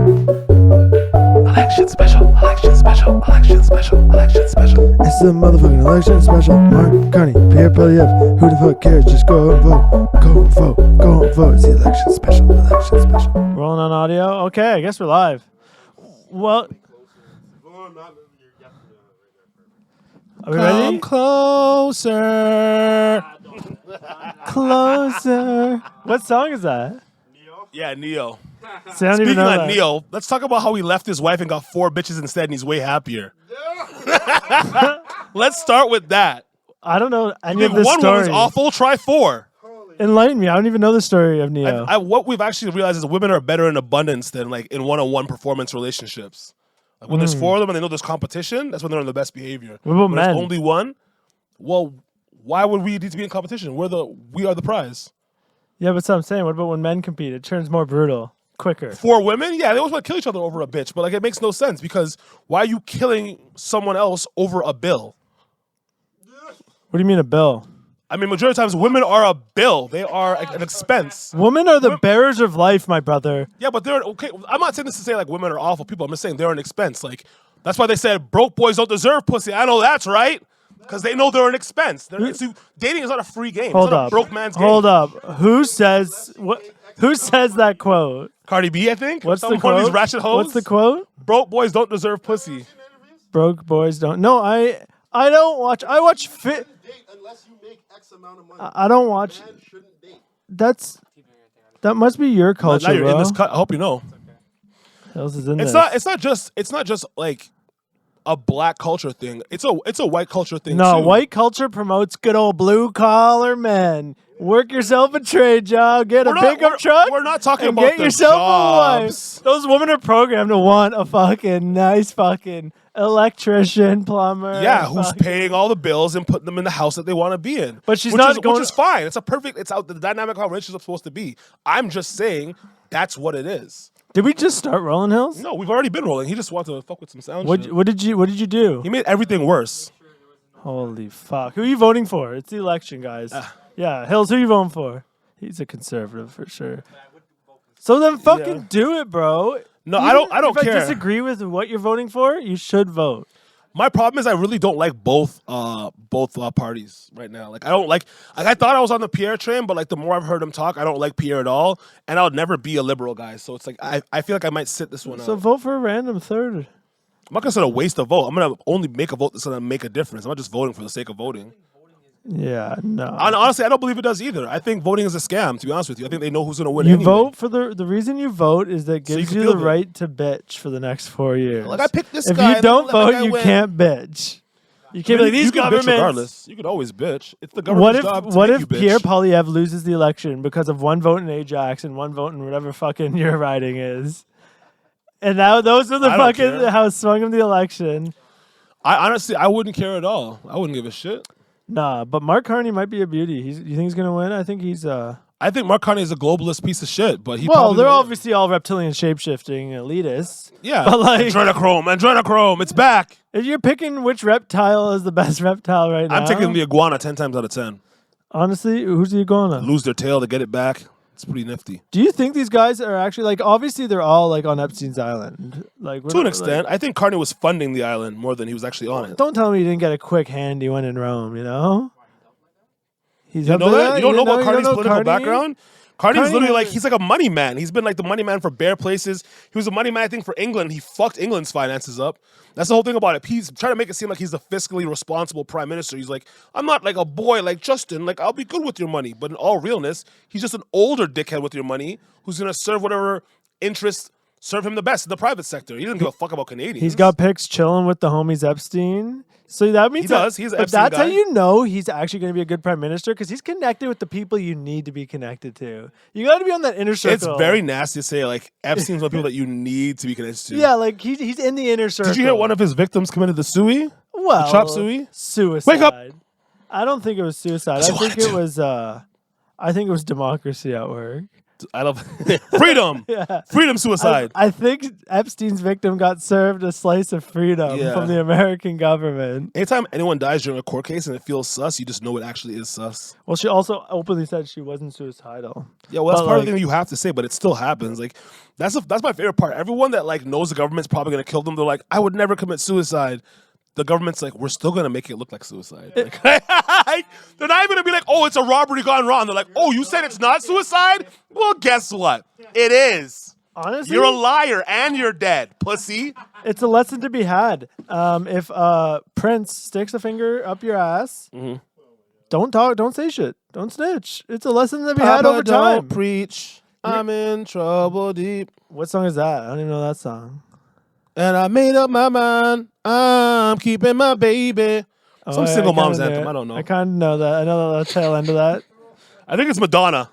Election special, election special, election special, election special. It's the motherfucking election special. Mark Carney, Pierre Polyev. Who the fuck cares? Just go and vote. Go and vote. Go and vote. It's the election special. Election special. Rolling on audio. Okay, I guess we're live. Well, are we ready? Come closer. Closer. What song is that? Yeah, Neo. See, I don't even Speaking know of that. Neo, let's talk about how he left his wife and got 4 bitches instead, and he's way happier. Let's start with that. I don't know any If of this one story. woman's awful, try 4. Enlighten me. I don't even know the story of Neo. What we've actually realized is women are better in abundance than like in one-on-one performance relationships. Like when there's 4 of them and they know there's competition, that's when they're in the best behavior. What about When there's men? only one, well, why would we need to be in competition? We are the prize. Yeah, but that's what I'm saying. What about when men compete? It turns more brutal, quicker. 4 women, yeah, they always want to kill each other over a bitch, but like it makes no sense because why are you killing someone else over a bill? What do you mean a bill? I mean, majority of times women are a bill. They are an expense. Women are the bearers of life, my brother. Yeah, but they're okay. I'm not saying this to say like women are awful people. I'm just saying they're an expense. Like that's why they said broke boys don't deserve pussy. I know that's right because they know they're an expense. Dating is not a free game. Hold it's not up. a broke man's game. Hold up. Who says what? Who says that quote? Cardi B, I think. What's the One of quote? these ratchet hoes. What's the quote? Broke boys don't deserve pussy. Broke boys don't. No, I don't watch. I watch fit. Unless you make X amount of money. I don't watch. Man shouldn't date. That must be your culture, Now you're bro. in this cut. I hope you know. What else is in It's this? not just like a black culture thing. It's a white culture thing No, too. white culture promotes good old blue collar men. Work yourself a trade job, get a pickup truck. We're not talking and about get the yourself jobs. a wife. Those women are programmed to want a fucking nice fucking electrician, plumber. Yeah, who's fucking- paying all the bills and putting them in the house that they want to be in. But she's which not is, going- which is fine. It's out the dynamic how relationships are supposed to be. I'm just saying that's what it is. Did we just start Rolling Hills? No, we've already been rolling. He just wanted to fuck with some sound shit. What did you do? He made everything worse. Holy fuck! Who are you voting for? It's the election, guys. Yeah, Hills. Who are you voting for? He's a conservative for sure. So then, fucking do it, bro. No, Even I don't if care. I disagree with what you're voting for, you should vote. My problem is I really don't like both parties right now. Like I don't like I thought I was on the Pierre train, but like the more I've heard him talk, I don't like Pierre at all, and I'll never be a liberal guy. So it's like I feel like I might sit this one So out. vote for a random third. I'm not gonna say a waste of vote. I'm gonna only make a vote that's gonna make a difference. I'm not just voting for the sake of voting. Yeah, no. And honestly, I don't believe it does either. I think voting is a scam. To be honest with you, I think they know who's gonna win. You anyway. vote for the reason you vote is that So you gives can you feel the good. right to bitch for the next 4 years. Like I picked this if guy. you and don't let my vote, guy you win. can't bitch. You can't be like these you can bitch governments. regardless. You could always bitch. It's the What government's if job to what make if you bitch. Pierre Polyev loses the election because of one vote in Ajax and one vote in whatever fucking your riding is? And now those are the I don't fucking care. how it swung him the election. I wouldn't care at all. I wouldn't give a shit. Nah, but Mark Carney might be a beauty. You think he's gonna win? I think he's I think Mark Carney is a globalist piece of shit, but he well, probably they're will. obviously all reptilian shapeshifting elitists. Yeah, but like adrenochrome, it's back. if you're picking which reptile is the best reptile right now. I'm taking the iguana 10 times out of 10. honestly, who's the iguana? Lose their tail to get it back. It's pretty nifty. Do you think these guys are actually like obviously they're all like on Epstein's island? Like To an extent, I think Carney was funding the island more than he was actually on it. Don't tell me you didn't get a quick handy one in Rome, you know? He's You know that? You don't know about Carney's know political Carney? background? Carney's Carney- literally like, he's like a money man. He's been like the money man for bare places. He was a money man, I think, for England. He fucked England's finances up. That's the whole thing about it. He's trying to make it seem like he's the fiscally responsible prime minister. He's like, I'm not like a boy like Justin. Like, I'll be good with your money. But in all realness, he's just an older dickhead with your money who's going to serve whatever interests serve him the best in the private sector. He doesn't give a fuck about Canadians. He's got pics chilling with the homies Epstein. So that means He does. He's an but Epstein that's how guy. you know he's actually going to be a good prime minister because he's connected with the people you need to be connected to. You got to be on that inner circle. It's very nasty to say, like, Epstein's one of the people that you need to be connected to. yeah, like he's in the inner circle. Did you hear one of his victims committed the suey? well, chop suey? Suicide. Wake up. I don't think it was suicide. She I think wanted it to. was. I think it was democracy at work. I love freedom. Yeah. Freedom suicide. I think Epstein's victim got served a slice of freedom Yeah. from the American government. Anytime anyone dies during a court case and it feels sus, you just know it actually is sus. Well, she also openly said she wasn't suicidal. Yeah, well, that's But, part of like- the thing you have to say, but it still happens. Like, that's my favorite part. Everyone that like knows the government's probably gonna kill them, they're like, I would never commit suicide. The government's like, we're still gonna make it look like suicide. Like, they're not even gonna be like, oh, it's a robbery gone wrong. They're like, oh, you said it's not suicide? Well, guess what? It is. Honestly, You're a liar and you're dead, pussy. it's a lesson to be had. If Prince sticks a finger up your ass, don't talk, don't say shit, don't snitch. It's a lesson to be had over time. Don't preach. I'm in trouble deep. What song is that? I don't even know that song. And I made up my mind. I'm keeping my baby. Some yeah, single I kinda mom's knew anthem. it. I don't know. I kind of know that. I know the tail end of that. I think it's Madonna.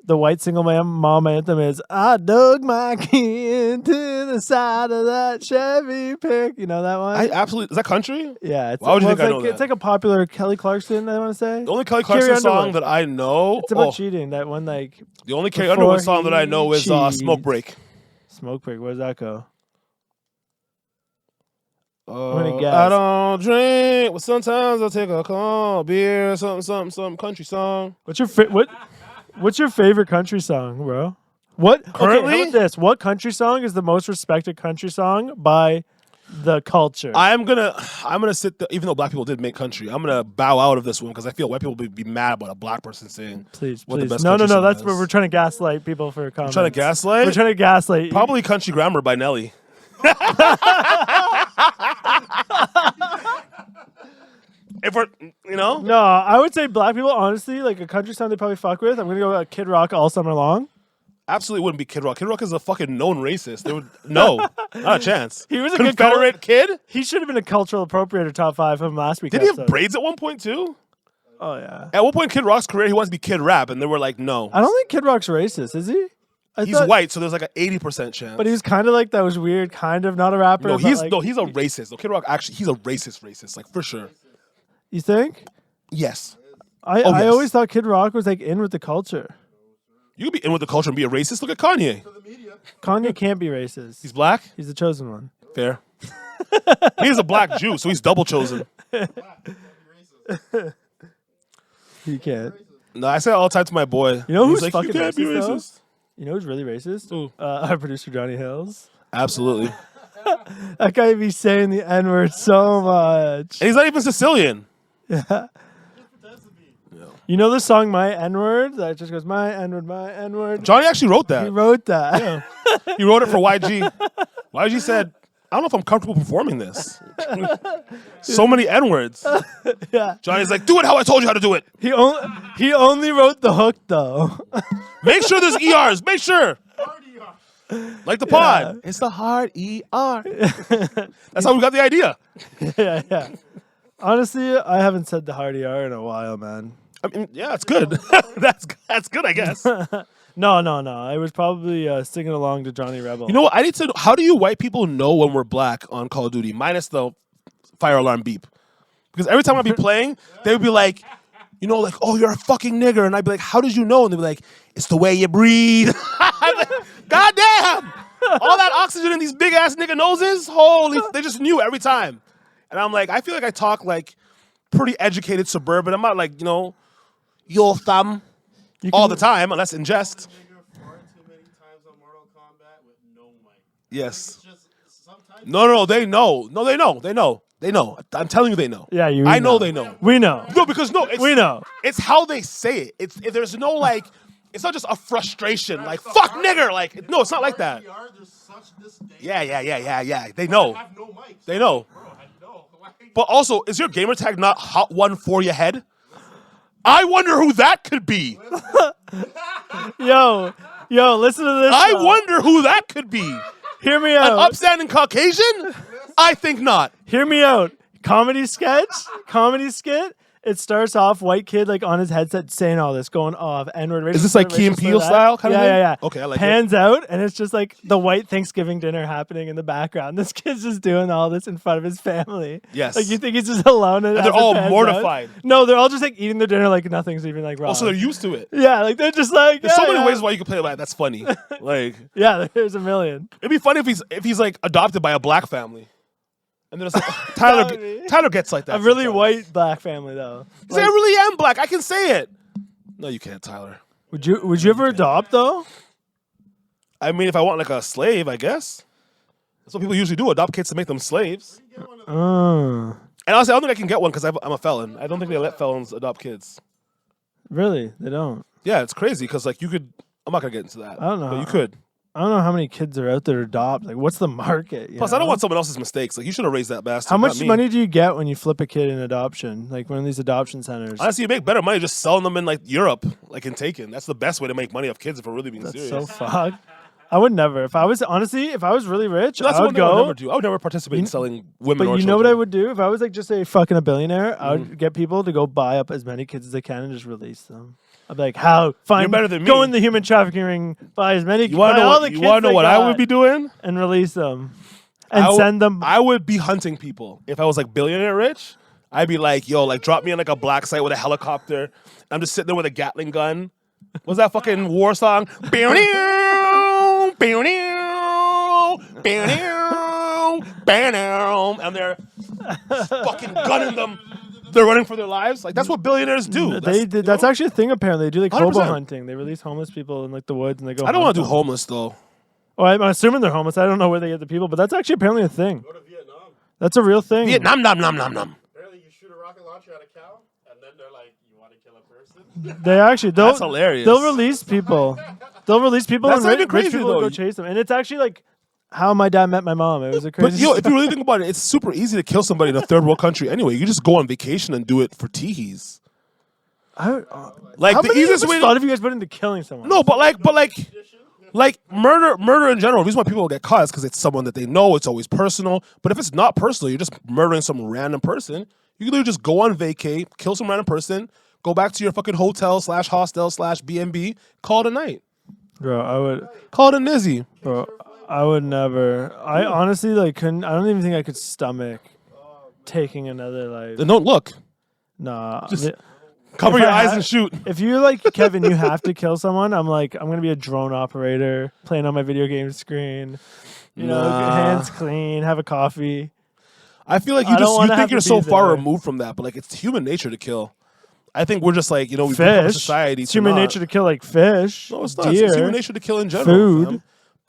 The white single mom anthem is I dug my key into the side of that Chevy pick. You know that one? I absolutely. Is that country? Yeah. It's, Why would you think I it's know like, that? It's like a popular Kelly Clarkson, I want to say. The only Kelly Carrie Clarkson song Underwood. that I know. It's about cheating. That one, like, The only Carrie Before Underwood song that I he know is Smoke cheats. Break. Smoke Break. Where does that go? I gonna guess. don't drink, but sometimes I'll take a cold beer, something country song. What's your favorite country song, bro? What Currently? Okay, how about this? What country song is the most respected country song by the culture? I'm gonna sit there, even though black people did make country. I'm gonna bow out of this one because I feel white people would be mad about a black person saying Please, what the please. best No. country song That's is. where we're trying to gaslight people for comments. Trying to gaslight. We're trying to gaslight. Probably Country Grammar by Nelly. If we're, No, I would say black people, honestly, like a country song they probably fuck with. I'm gonna go with Kid Rock All Summer Long. absolutely wouldn't be Kid Rock. Kid Rock is a fucking known racist. They would not a chance. He was a good Confederate kid. He should have been a cultural appropriator top 5 from last week. Did he have braids at one point too? Oh yeah. At one point in Kid Rock's career, he wants to be Kid Rap, and they were like, no. I don't think Kid Rock's racist, is he? He's white, so there's like an 80% chance. But he was kind of like that was weird, kind of not a rapper. no, but, he's like, he's a racist. No, Kid Rock actually, he's a racist, like for sure. You think? Yes, I yes. always thought Kid Rock was like in with the culture. you could be in with the culture and be a racist. Look at Kanye. Kanye can't be racist. He's black. He's the chosen one. Fair. He's a black Jew, so he's double chosen. He can't. No, I say it all the time to my boy. You know He's who's like, fucking you can't be racist, though? racist. You know who's really racist? Who? Our producer Johnny Hills. Absolutely. That guy be saying the N word so much. And he's not even Sicilian. You know the song My N Word? That just goes My N Word, My N Word. Johnny actually wrote He that. wrote that. He wrote it for YG. YG said, I don't know if I'm comfortable performing this. So many N-words. Yeah. Johnny's like, do it how I told you how to do it. He only wrote the hook though. Make sure there's ERs. Make sure. Like the pod. It's the hard ER. That's how we got the idea. yeah. Honestly, I haven't said the hard ER in a while, man. I mean, yeah, it's good. That's good, I guess. No. I was probably singing along to Johnny Rebel. You know what? I need to know, how do you white people know when we're black on Call of Duty, minus the fire alarm beep? Because every time I'd be playing, they would be like, like, oh, you're a fucking nigger. And I'd be like, how did you know? And they'd be like, it's the way you breathe. I'm like, God damn! All that oxygen in these big ass nigga noses, holy, they just knew every time. And I'm like, I feel like I talk like pretty educated suburban. I'm not like, your thumb all the time, unless in jest. Yes. No, they know. No, they know. They know. They know. I'm telling you, they know. Yeah, I know they know. We know. No, because We know. It's how they say it. If there's no like, it's not just a frustration like fuck nigger. Like no, it's not like that. Yeah. They know. They know. But also, is your gamer tag not Hot One for your head? I wonder who that could be. Yo, listen to this. I song. wonder who that could be. Hear me An out. upstanding Caucasian? I think not. Hear me out. Comedy skit it starts off white kid like on his headset saying all this, going off N-word. Is this like Key and Peele style kind of thing? Yeah. Okay, I like Pans out, and it's just like the white Thanksgiving dinner happening in the background. This kid's just doing all this in front of his family. Yes. Like you think he's just alone, and they're all mortified. No, they're all just like eating their dinner like nothing's even like wrong. Oh, so they're used to it. yeah, like they're just like There's so many ways why you can play that. That's funny. Like, yeah, there's a million. it'd be funny if he's like adopted by a black family, and then it's like That would be- Tyler gets like that. A really sometimes. white black family though. He's like, I really am black. I can say it. No, you can't, Tyler. Would you ever adopt though? I mean, if I want like a slave, I guess. That's what people usually do. Adopt kids to make them slaves. And honestly, I don't think I can get one because I'm a felon. I don't think they let felons adopt kids. Really? They don't. Yeah, it's crazy because like you could. I'm not gonna get into that. I don't know. But you could. I don't know how many kids are out there to adopt. Like, what's the market? Plus, I don't want someone else's mistakes. Like, you should have raised that bastard. How not much me. money do you get when you flip a kid in adoption? Like one of these adoption centers. Honestly, you make better money just selling them in like Europe, like in Taken. That's the best way to make money off kids if we're really being That's serious. so fucked. I would never. If I was really rich, That's I one would thing I would go. never do. I would never participate in selling women But or you know what I children. would do if I was like just a fucking a billionaire? I would get people to go buy up as many kids as they can and just release them. I'd be like, how? Fine, You're better than me. Go in the human trafficking ring, buy as many. You want to buy know all what, the you kids wanna know they what I got would be doing? and release them and I would- send them. I would be hunting people. If I was like billionaire rich, I'd be like, yo, like drop me in like a black site with a helicopter. I'm just sitting there with a Gatling gun. What's that fucking war song? And they're fucking gunning them. They're running for their lives. Like that's what billionaires do. That's actually a thing. Apparently, they do like 100%. hobo hunting. They release homeless people in like the woods and they go. I don't want want to do homeless though. Oh, I'm assuming they're homeless. I don't know where they get the people, but that's actually apparently a thing. Go to Vietnam. That's a real thing. Vietnam, nom, nom, nom, nom. Apparently, you shoot a rocket launcher at a cow, and then they're like, "You want to kill a person?" They actually That's hilarious. They'll release people. They'll release people That's and not rich, even crazy, people will though. go chase them. And it's actually like how my dad met my mom. It was a But crazy. yo, if you really think about it, it's super easy to kill somebody in a third world country anyway. You just go on vacation and do it for teehees. Like how the many easiest way. thought have you guys put into killing someone? No, but like murder in general. The reason why people get caught is because it's someone that they know. It's always personal. But if it's not personal, you're just murdering some random person. You can literally just go on vacay, kill some random person, go back to your fucking hotel / hostel / B&B, call it a night. Bro, I would. Call it a nizzy. Bro, I would never. I honestly like couldn't. I don't even think I could stomach taking another life. Then don't look. Nah. Just cover If your I eyes had- and shoot. If you're like Kevin, you have to kill someone. I'm like, I'm gonna be a drone operator, playing on my video game screen. You know, Nah. hands clean, have a coffee. I feel like I you don't wanna think have you're to so be far there. removed from that, but like it's human nature to kill. I think we're just like, you know, we've become a Fish. society. It's to human not- nature to kill like fish. No, it's not. Deer. It's human nature to kill in general. Food. fam.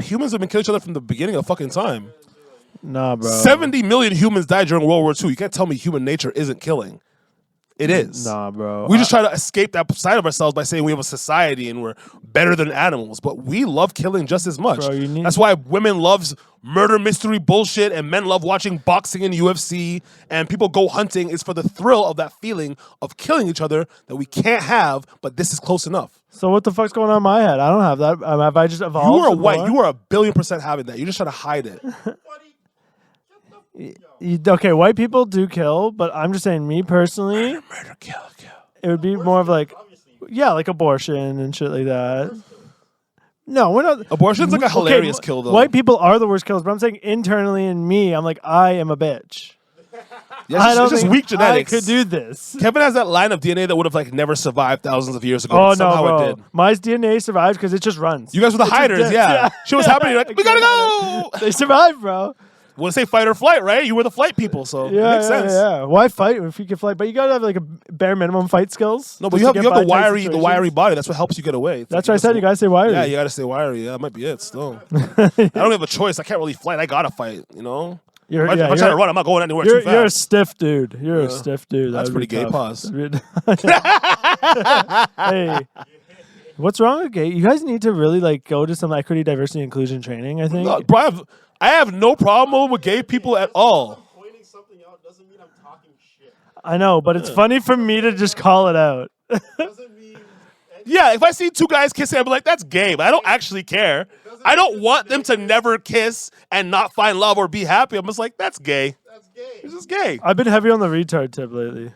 Humans have been killing each other from the beginning of fucking time. Nah, bro. 70 million humans died during World War II. You can't tell me human nature isn't killing. It is. Nah, bro. We just try to escape that side of ourselves by saying we have a society and we're better than animals, but we love killing just as much. Bro, you need- That's why women loves murder mystery bullshit and men love watching boxing and UFC and people go hunting is for the thrill of that feeling of killing each other that we can't have, but this is close enough. So what the fuck's going on in my head? I don't have that. Have I just evolved? You are some white. more? You are 1,000,000,000% having that. You're just trying to hide it. Okay, white people do kill, but I'm just saying, me personally, Murder, kill. it would be more of like, yeah, like abortion and shit like that. No, we're not. Abortion's like a hilarious kill, though. White people are the worst killers, but I'm saying internally in me, I'm like, I am a bitch. Yeah, it's just think weak genetics. I could do this. Kevin has that line of DNA that would have like never survived thousands of years ago. Oh but no, somehow bro! it did. My DNA survived because it just runs. You guys were the It just hiders, dips, yeah. Shit was happening. You're like, we gotta go. They survived, bro. Want to say fight or flight, right? You were the flight people, so it Yeah, makes sense. yeah. Why fight if you can fight? But you gotta have like a bare minimum fight skills. No, but just you to have get the by tight wiry situations. body. That's what helps you get away. It's That's like what I said. You guys say wiry. Yeah, you gotta stay wiry. Yeah, that might be it. Still, I don't have a choice. I can't really fight. I gotta fight. You know, You're, if yeah, I try to run, I'm not going anywhere too you're a fast. stiff dude. You're a stiff dude. That's That would pretty be gay. tough. Pause. Hey, what's wrong with gay? You guys need to really like go to some equity, diversity, inclusion training. I think. No, bro, I have no problem with gay people at all. Pointing something out doesn't mean I'm talking shit. I know, but it's funny for me to just call it out. Doesn't mean Yeah, if I see two guys kissing, I'd be like, that's gay, but I don't actually care. I don't want them to never kiss and not find love or be happy. I'm just like, that's gay. that's gay. This is gay. I've been heavy on the retard tip lately.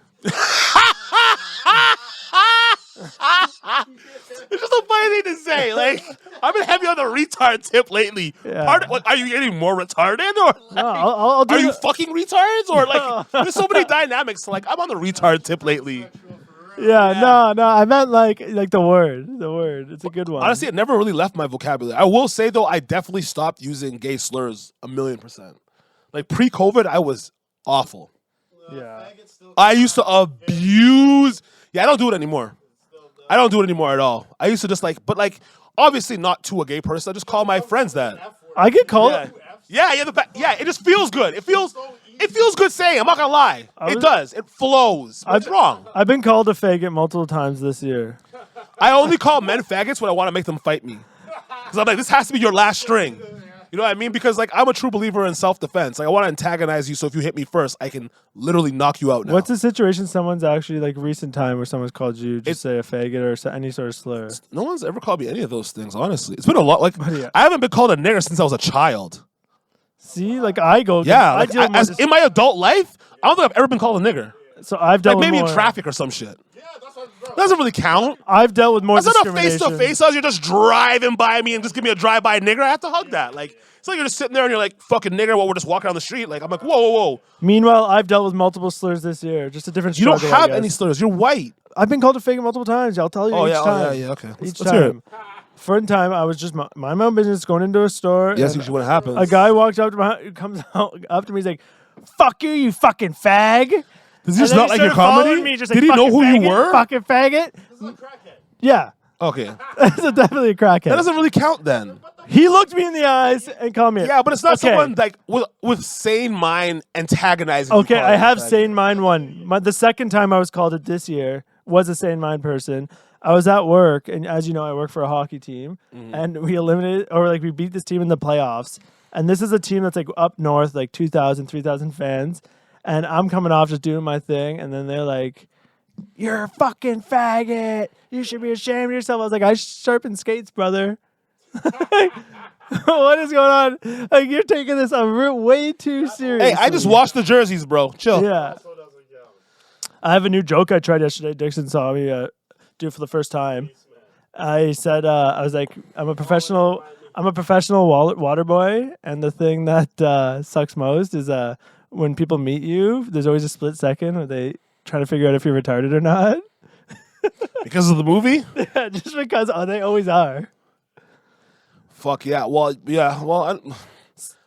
It's just a funny thing to say. Like, I've been heavy on the retard tip lately. Yeah. Like, are you getting more retarded, or like, No, I'll do are you the- fucking retards, or like, there's so many dynamics. Like, I'm on the retard tip lately. Yeah, no, I meant like the word. The word. It's a good one. Honestly, it never really left my vocabulary. I will say though, I definitely stopped using gay slurs 1,000,000%. Like pre-COVID, I was awful. yeah. I used to abuse. Yeah, I don't do it anymore. I don't do it anymore at all. I used to just like, but like, obviously not to a gay person. I just call my friends that. I get called. Yeah. Yeah. It just feels good. It feels good saying. I'm not gonna lie. It does. It flows. But it's wrong. I've been called a faggot multiple times this year. I only call men faggots when I want to make them fight me. Because I'm like, this has to be your last string. You know what I mean? Because like I'm a true believer in self-defense. Like I want to antagonize you, so if you hit me first, I can literally knock you out now. What's the situation? Someone's actually like recent time where someone's called you just say a faggot or any sort of slur. No one's ever called me any of those things, honestly. It's been a lot. Like Yeah. I haven't been called a nigger since I was a child. See, like I go. Yeah, I like, deal more in my adult life, I don't think I've ever been called a nigger. so I've Like dealt with maybe in more. traffic or some shit. Yeah, that's what, bro. That doesn't really count. I've dealt with more That's not a discrimination. face-to-face. You're just driving by me and just give me a drive-by nigger. I have to hug that. Like it's like you're just sitting there and you're like fucking nigger while we're just walking down the street. Like I'm like whoa. Meanwhile, I've dealt with multiple slurs this year. Just a different You don't struggle. I have guess. any slurs. You're white. I've been called a faggot multiple times. I'll tell you each time. Okay. Each Let's hear it. time. First time, I was just mind my own business, going into a store. Yes, and usually what happens. a guy walks up to comes up to me. He's like, "Fuck you, you fucking fag." Does he just And then not he like your started following comedy? Me, just Did like, he know who "Fucking you faggot, were? Fucking faggot. This is a crackhead. Yeah, Okay. that's definitely a crackhead. That doesn't really count then. He looked me in the eyes and called me. Yeah, but it's not Okay. someone like with sane mind antagonizing. Okay, you I have calling sane mind one. The second time I was called it this year was a sane mind person. I was at work, and as you know, I work for a hockey team, and we eliminated, or like we beat this team in the playoffs. And this is a team that's like up north, like 2,000, 3,000 fans. And I'm coming off just doing my thing, and then they're like, "You're a fucking faggot. You should be ashamed of yourself." I was like, "I sharpen skates, brother." What is going on? Like you're taking this way too seriously. Hey, I just washed the jerseys, bro. Chill. Yeah. So doesn't count. I have a new joke I tried yesterday. Dixon saw me do it for the first time. I said, I was like, I'm a professional water boy, and the thing that sucks most is when people meet you, there's always a split second where they try to figure out if you're retarded or not. Because of the movie? Just because they always are. Fuck yeah. Well, yeah. Well,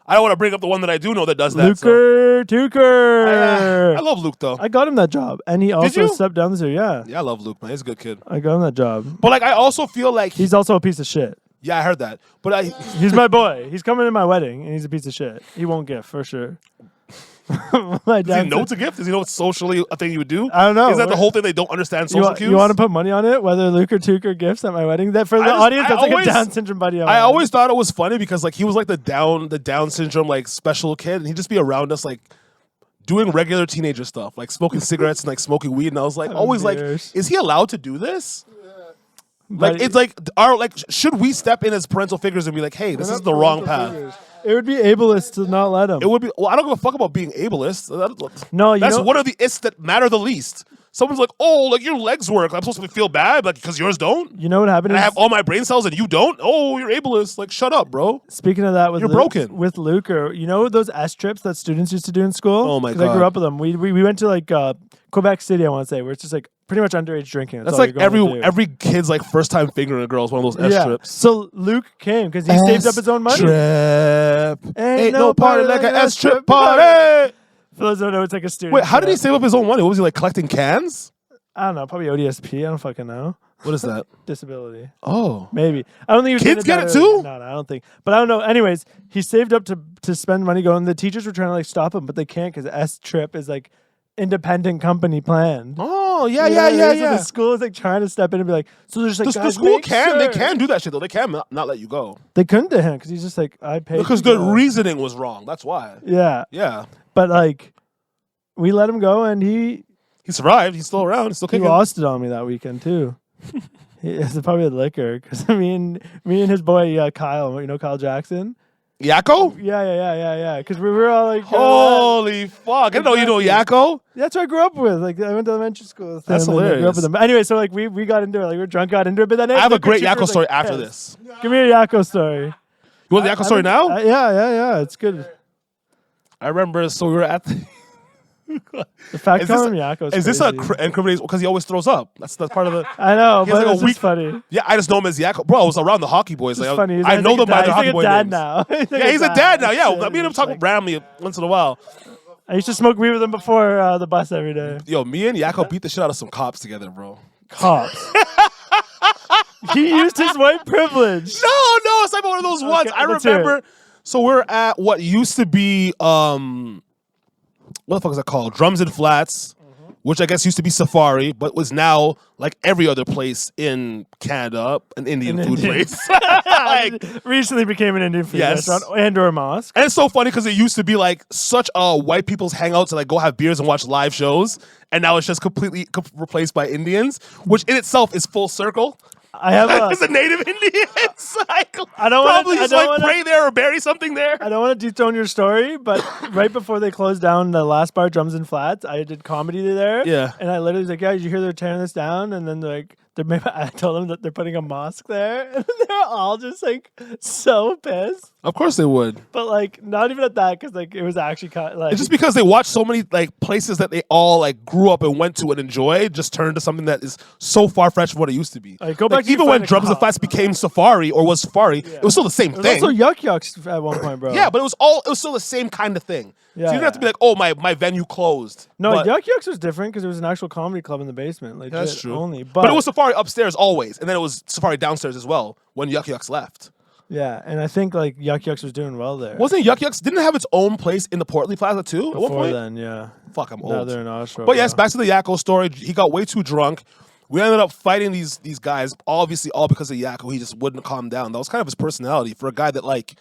I don't want to bring up the one that I do know that does that. Luker, Tuker. I love Luke though. I got him that job, and he also you? stepped down this year. Yeah, Yeah, I love Luke, man. He's a good kid. I got him that job. But like, I also feel like He's also a piece of shit. yeah, I heard that. But He's my boy. He's coming to my wedding, and he's a piece of shit. He won't gift for sure. My does he dad know said- it's a gift? Does he know it's socially a thing you would do? I don't know. Is that the whole thing? They don't understand social cues. You want to put money on it? Whether Luke or Tuker gifts at my wedding? That for the audience, that's like a Down syndrome buddy. I always thought it was funny because like he was like the Down syndrome like special kid, and he'd just be around us like doing regular teenager stuff, like smoking cigarettes and like smoking weed. And I was like, always like, embarrassed. is he allowed to do this? But Like it's like should we step in as parental figures and be like, hey, this is the wrong path? It would be ableist to not let him. It would be. Well, I don't give a fuck about being ableist. No, you That's know, one of the ists that matter the least. Someone's like, oh, like your legs work. I'm supposed to feel bad, like because yours don't. you know what happened? And I is- have all my brain cells and you don't. Oh, you're ableist. Like, shut up, bro. Speaking of that, with You're broken. with Luker, you know those S trips that students used to do in school? Oh my 'Cause I God. grew up with them. We went to like Quebec City, I want to say, where it's just like pretty much underage drinking. That's all like you're going to do. every kid's like first time fingering a girl is one of those S yeah. trips. So Luke came because he saved up his own money. Trip. Ain't no party like an S trip party. For those who don't know, it's like a student. Wait, how did he trip. save up his own money? What was he like collecting cans? I don't know. Probably ODSP. I don't fucking know. What is that? Disability. Oh. Maybe. I don't think he was Kids getting get it that early. too? No, I don't think. But I don't know. Anyways, he saved up to spend money going. The teachers were trying to like stop him, but they can't because S Trip is like independent company planned. Oh, yeah, You know what I mean? So yeah. the school is like trying to step in and be like, so there's like The guys, school make can, they sure. can do that shit though. They can not let you go. They couldn't to him because he's just like, I paid. Because to the go. reasoning was wrong. That's why. Yeah. Yeah. But like, we let him go and he He survived. He's still around. He's still he kicking. lost it on me that weekend too. It's probably the liquor because me and his boy Kyle, you know Kyle Jackson. Yakko? Yeah. Because we were all like, Holy fuck. I didn't know you know Yakko. that's who I grew up with. Like, I went to elementary school with him. That's and I grew up hilarious. with him. But anyway, so like we got into it. Like, we were drunk, got into it. But then I have a the great pictures were, Yakko story like, after pissed. this. Give me a Yakko story. You want the Yakko story now? Yeah. It's good. I remember, so we were at the... The fact Is this calling him Yakko Is this a crazy. incriminating? Because he always throws up. That's part of the... I know, He has but like a it's weak- just funny. Yeah, I just know him as Yakko. Bro, I was around the hockey boys. It's Like, funny. I know them by their He's hockey like boy a dad names. now. Yeah, he's a dad now. Yeah, me and him It's talk like- randomly once in a while. I used to smoke weed with him before the bus every day. Yo, me and Yakko beat the shit out of some cops together, bro. Cops. He used his white privilege. No, it's like one of those ones. I let's hear remember. So we're at what used to be what the fuck is that called? Drums and Flats, which I guess used to be Safari, but was now like every other place in Canada, an Indian food place. Like, Recently became an Indian food Yes. restaurant and or a mosque. and it's so funny because it used to be like such a white people's hangout to like go have beers and watch live shows, and now it's just completely replaced by Indians, which in itself is full circle. I have As a native Indian, like, I don't wanna- probably I just don't like wanna- pray there or bury something there. I don't want to detone your story, but right before they closed down the last bar, Drums and Flats, I did comedy there. Yeah. And I literally was like, yeah, did you hear they're tearing this down? And then they're like, I told them that they're putting a mosque there. And they're all just like so pissed. Of course they would. But like, not even at that, because like it was actually kind of like. It's just because they watch so many like places that they all like grew up and went to and enjoyed, just turned to something that is so far fetched from what it used to be. Like, go back to even your when friend Drums and Cop. Flats became Safari or was Safari, it was still the same It was thing. also Yuck Yucks at one point, bro. Yeah, but it was still the same kind of thing. Yeah, So you didn't have to be like, oh, my venue closed. No, but, Yuck Yucks was different because it was an actual comedy club in the basement. Like, That's true. Only. But it was Safari upstairs always, and then it was Safari downstairs as well when Yuck Yucks left. Yeah, and I think like Yuck Yucks was doing well there. Wasn't Yuck Yucks, didn't it have its own place in the Portly Plaza too at one Before point? then, yeah. Fuck, I'm Now old. they're in Oshawa. But yes, back to the Yakko story. He got way too drunk. We ended up fighting these guys, obviously all because of Yakko. He just wouldn't calm down. That was kind of his personality. For a guy that like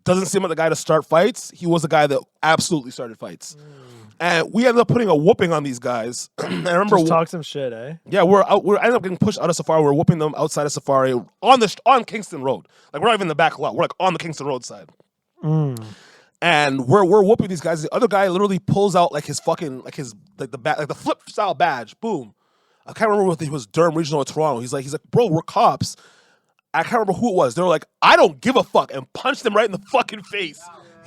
doesn't seem like the guy to start fights, he was the guy that absolutely started fights. And we ended up putting a whooping on these guys. And I remember, Just talk some shit, eh? yeah, we're ended up getting pushed out of Safari. We're whooping them outside of Safari on Kingston Road. Like we're not even in the back lot. We're like on the Kingston Road side. And we're whooping these guys. The other guy literally pulls out like his fucking like the flip style badge. Boom. I can't remember if it was Durham Regional or Toronto. He's like, bro, we're cops. I can't remember who it was. They were like, I don't give a fuck, and punched them right in the fucking face.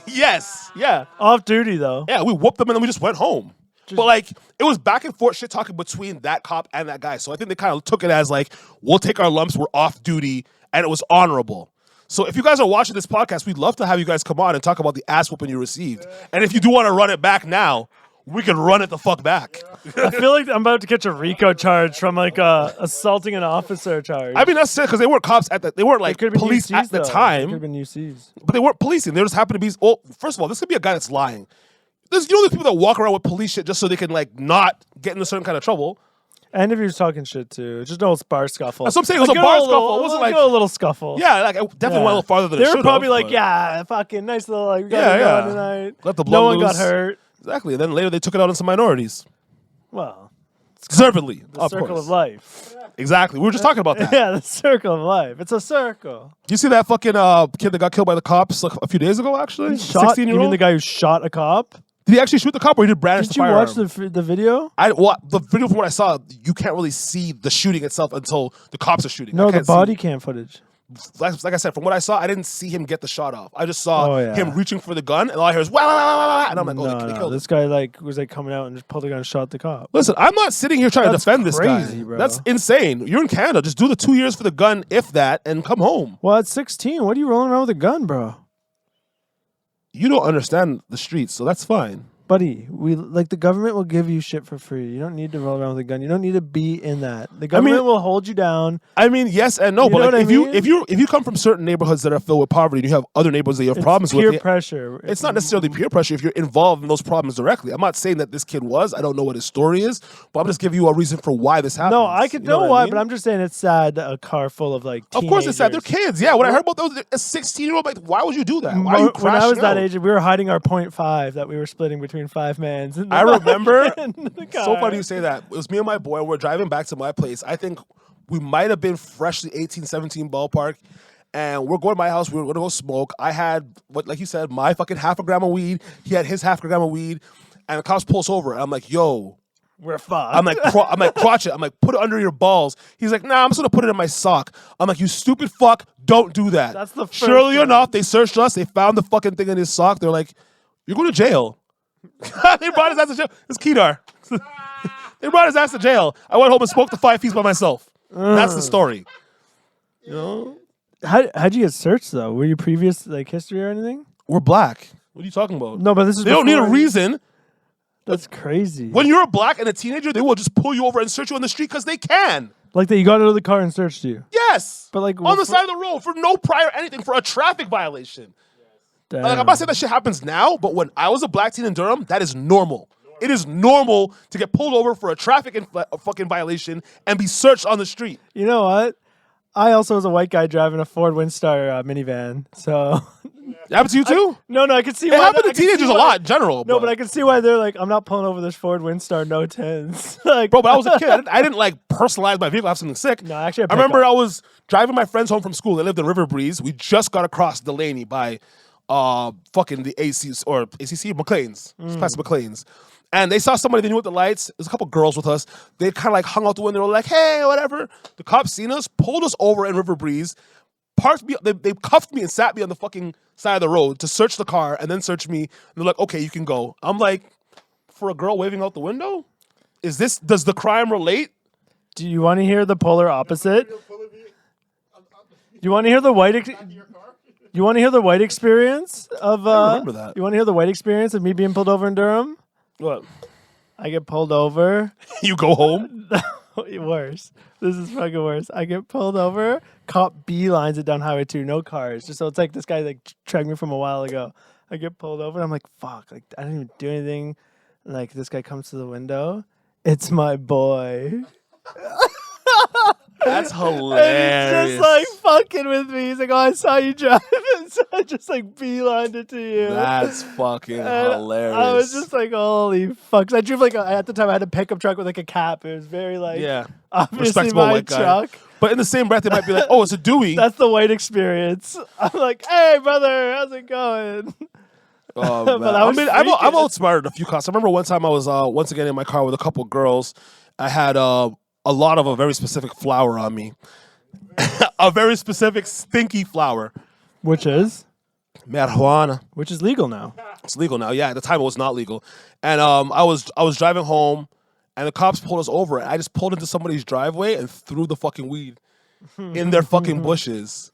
Yes. Yeah. Off duty though. Yeah, we whooped them and then we just went home. But like, it was back and forth shit talking between that cop and that guy. So I think they kind of took it as like, we'll take our lumps, we're off duty, and it was honorable. So if you guys are watching this podcast, we'd love to have you guys come on and talk about the ass whooping you received. And if you do want to run it back now, we can run it the fuck back. I feel like I'm about to catch a RICO charge from like assaulting an officer charge. I mean, that's it, because they weren't cops they weren't like Could've been police UCs, at the though. Could time, have been UCs. but they weren't policing. They just happened to be, well, first of all, this could be a guy that's lying. There's, you know, these people that walk around with police shit just so they can like not get into certain kind of trouble. And if he was talking shit too, just an old bar scuffle. That's what I'm saying. It was Like, a go bar little- scuffle. It wasn't like, go a little scuffle. yeah, like I definitely went a little farther than They it were should probably have, like, but- yeah, fucking nice little like, we got Yeah, it yeah. going tonight. Let the No blood one got loose. hurt. Exactly. And then later they took it out on some minorities. Well, Deservedly, the of circle course. of life. Exactly. We were just talking about that. Yeah, the circle of life. It's a circle. You see that fucking kid that got killed by the cops like a few days ago, actually? Shot. 16-year-old? You mean the guy who shot a cop? Did he actually shoot the cop or he did brandish Did the you firearm? watch the video? The video from what I saw, you can't really see the shooting itself until the cops are shooting. No, I the can't see- body cam footage. Like I said, from what I saw, I didn't see him get the shot off. I just saw Oh, yeah. him reaching for the gun, and all I hear is wah, wah, wah, wah, wah, and I'm like, oh, they killed him. This guy like was like coming out and just pulled a gun and shot the cop. Listen, I'm not sitting here trying That's to defend this crazy, guy. bro. That's insane. You're in Canada. Just do the 2 years for the gun, if that, and come home. Well, at 16, what are you rolling around with a gun, bro? You don't understand the streets, so that's fine. Buddy, the government will give you shit for free. You don't need to roll around with a gun. You don't need to be in that. The government will hold you down. I mean, yes and no, You but know like, what I if mean? you come from certain neighborhoods that are filled with poverty and you have other neighborhoods that you have It's problems peer with, pressure. it's not necessarily peer pressure if you're involved in those problems directly. I'm not saying that this kid was. I don't know what his story is, but I'm just giving you a reason for why this happened. No, I could know what why, I mean? but I'm just saying it's sad that a car full of like Of course it's sad. They're teenagers. kids. Yeah, when I heard about those, a 16-year-old, like, why would you do that? Why are you When crashing I was that out? age, we were hiding our .5 that we were splitting between 5 mans. I remember. The So car. funny you say that. It was me and my boy. We're driving back to my place. I think we might have been freshly 18, 17 ballpark. and we're going to my house. We were going to go smoke. I had, like you said, my fucking half a gram of weed. He had his half a gram of weed. And the cops pull us over. And I'm like, yo. We're fucked. I'm like, crotch it. I'm like, put it under your balls. He's like, nah, I'm just going to put it in my sock. I'm like, you stupid fuck. Don't do that. That's the first Surely one. enough, they searched us. They found the fucking thing in his sock. They're like, you're going to jail. They brought his ass to jail. It's Kedar. They brought his ass to jail. I went home and smoked the 5 piece by myself. That's the story. You know? How'd you get searched though? Were you previous like history or anything? We're black. What are you talking about? No, but this is They don't need a before- reason. That's crazy. When you're a black and a teenager, they will just pull you over and search you on the street because they can. Like that you got out of the car and searched you. Yes. But like on the side of the road for no prior anything, for a traffic violation. Damn. Like, I'm not saying that shit happens now, but when I was a black teen in Durham, that is normal. It is normal to get pulled over for a traffic fucking violation and be searched on the street. You know what? I also was a white guy driving a Ford Windstar minivan. So It happens to you too? no, I could see. It why happens I to could see teenagers a why- lot in general. No, but I can see why they're like, I'm not pulling over this Ford Windstar, no tins. Like, Bro, but I was a kid. I didn't like personalize my vehicle. I have something sick. No, actually, I remember I was driving my friends home from school. They lived in River Breeze. We just got across Delaney by fucking the ACC McLean's. Just past McLean's. And they saw somebody they knew with the lights. There's a couple girls with us. They kind of like hung out the window. They were like, hey, whatever. The cops seen us, pulled us over in River Breeze, parked me. They cuffed me and sat me on the fucking side of the road to search the car and then search me. And they're like, okay, you can go. I'm like, for a girl waving out the window? Does the crime relate? do you want to hear the polar opposite? Do you want to hear the white? You want to hear the white experience of? remember that. You want to hear the white experience of me being pulled over in Durham? What? I get pulled over. You go home? Worse. This is fucking worse. I get pulled over. Cop beelines it down Highway 2. No cars. Just so it's like this guy like tracked me from a while ago. I get pulled over and I'm like, fuck. Like I didn't even do anything. And, like this guy comes to the window. It's my boy. That's And hilarious. he's just like fucking with me. He's like, oh, I saw you driving. So I just like beelined it to you. That's fucking And hilarious. I was just like, holy fuck. 'Cause I drove like, at the time I had a pickup truck with like a cap. It was very like, yeah, obviously respectable my white guy. truck. But in the same breath, it might be like, oh, it's a Dewey. That's the white experience. I'm like, hey, brother, how's it going? Oh, But man. I was I've freaking. outsmarted a few cops. I remember one time I was once again in my car with a couple girls. I had a lot of a very specific flower on me. A very specific stinky flower. Which is Marijuana. legal now. It's legal now. Yeah, at the time it was not legal. And I was driving home and the cops pulled us over. I just pulled into somebody's driveway and threw the fucking weed in their fucking bushes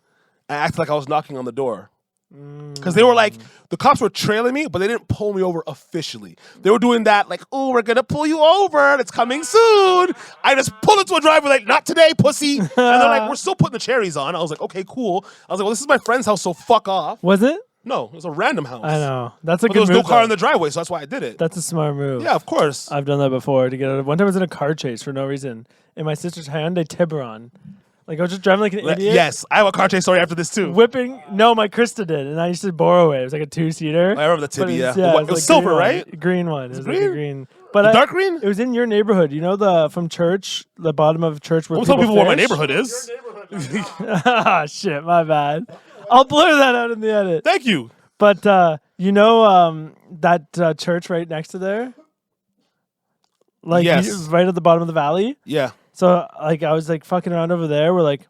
and acted like I was knocking on the door. Because they were like, the cops were trailing me, but they didn't pull me over officially. They were doing that like, oh, we're going to pull you over. It's coming soon. I just pulled into a driveway like, not today, pussy. And they're like, we're still putting the cherries on. I was like, okay, cool. I was like, well, this is my friend's house, so fuck off. Was it? No, it was a random house. I know. That's a But good there was move. no car though. in the driveway, so that's why I did it. That's a smart move. Yeah, of course. I've done that before to get out of. One time I was in a car chase for no reason. In my sister's Hyundai Tiburon. Like I was just driving like an idiot. Yes, I have a car chase story after this too. Whipping. No, my Krista did. And I used to borrow it. It was like a 2-seater. I remember the But Tibby, yeah. yeah, It was silver, green right? One. Green one. It was like a green? green. But The dark green? It was in your neighborhood. You know the from church, the bottom of church where Don't tell people what my fish? neighborhood is. Ah, shit, my bad. I'll blur that out in the edit. Thank you. But you know that church right next to there? Like Yes. right at the bottom of the valley? Yeah. So like I was like fucking around over there where like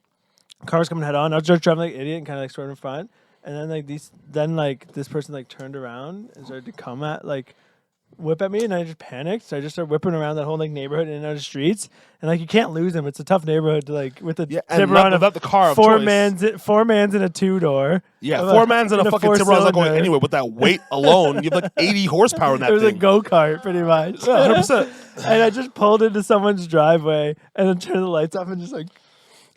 cars coming head on. I was just driving like an idiot and kind of like sort in front. And then like this person like turned around and started to come at like whip at me and I just panicked. So I just started whipping around that whole like neighborhood in and out of streets. And like you can't lose them. It's a tough neighborhood to like with a Yeah, and Tiburon not of without the car of four choice. mans in a 2-door. Yeah, Of 4 mans in a in fucking Tiburon's not going four-cylinder. anywhere with that weight alone. You have like 80 horsepower in that It was thing. a go-kart pretty much. Yeah, 100%. And I just pulled into someone's driveway and then turned the lights off and just like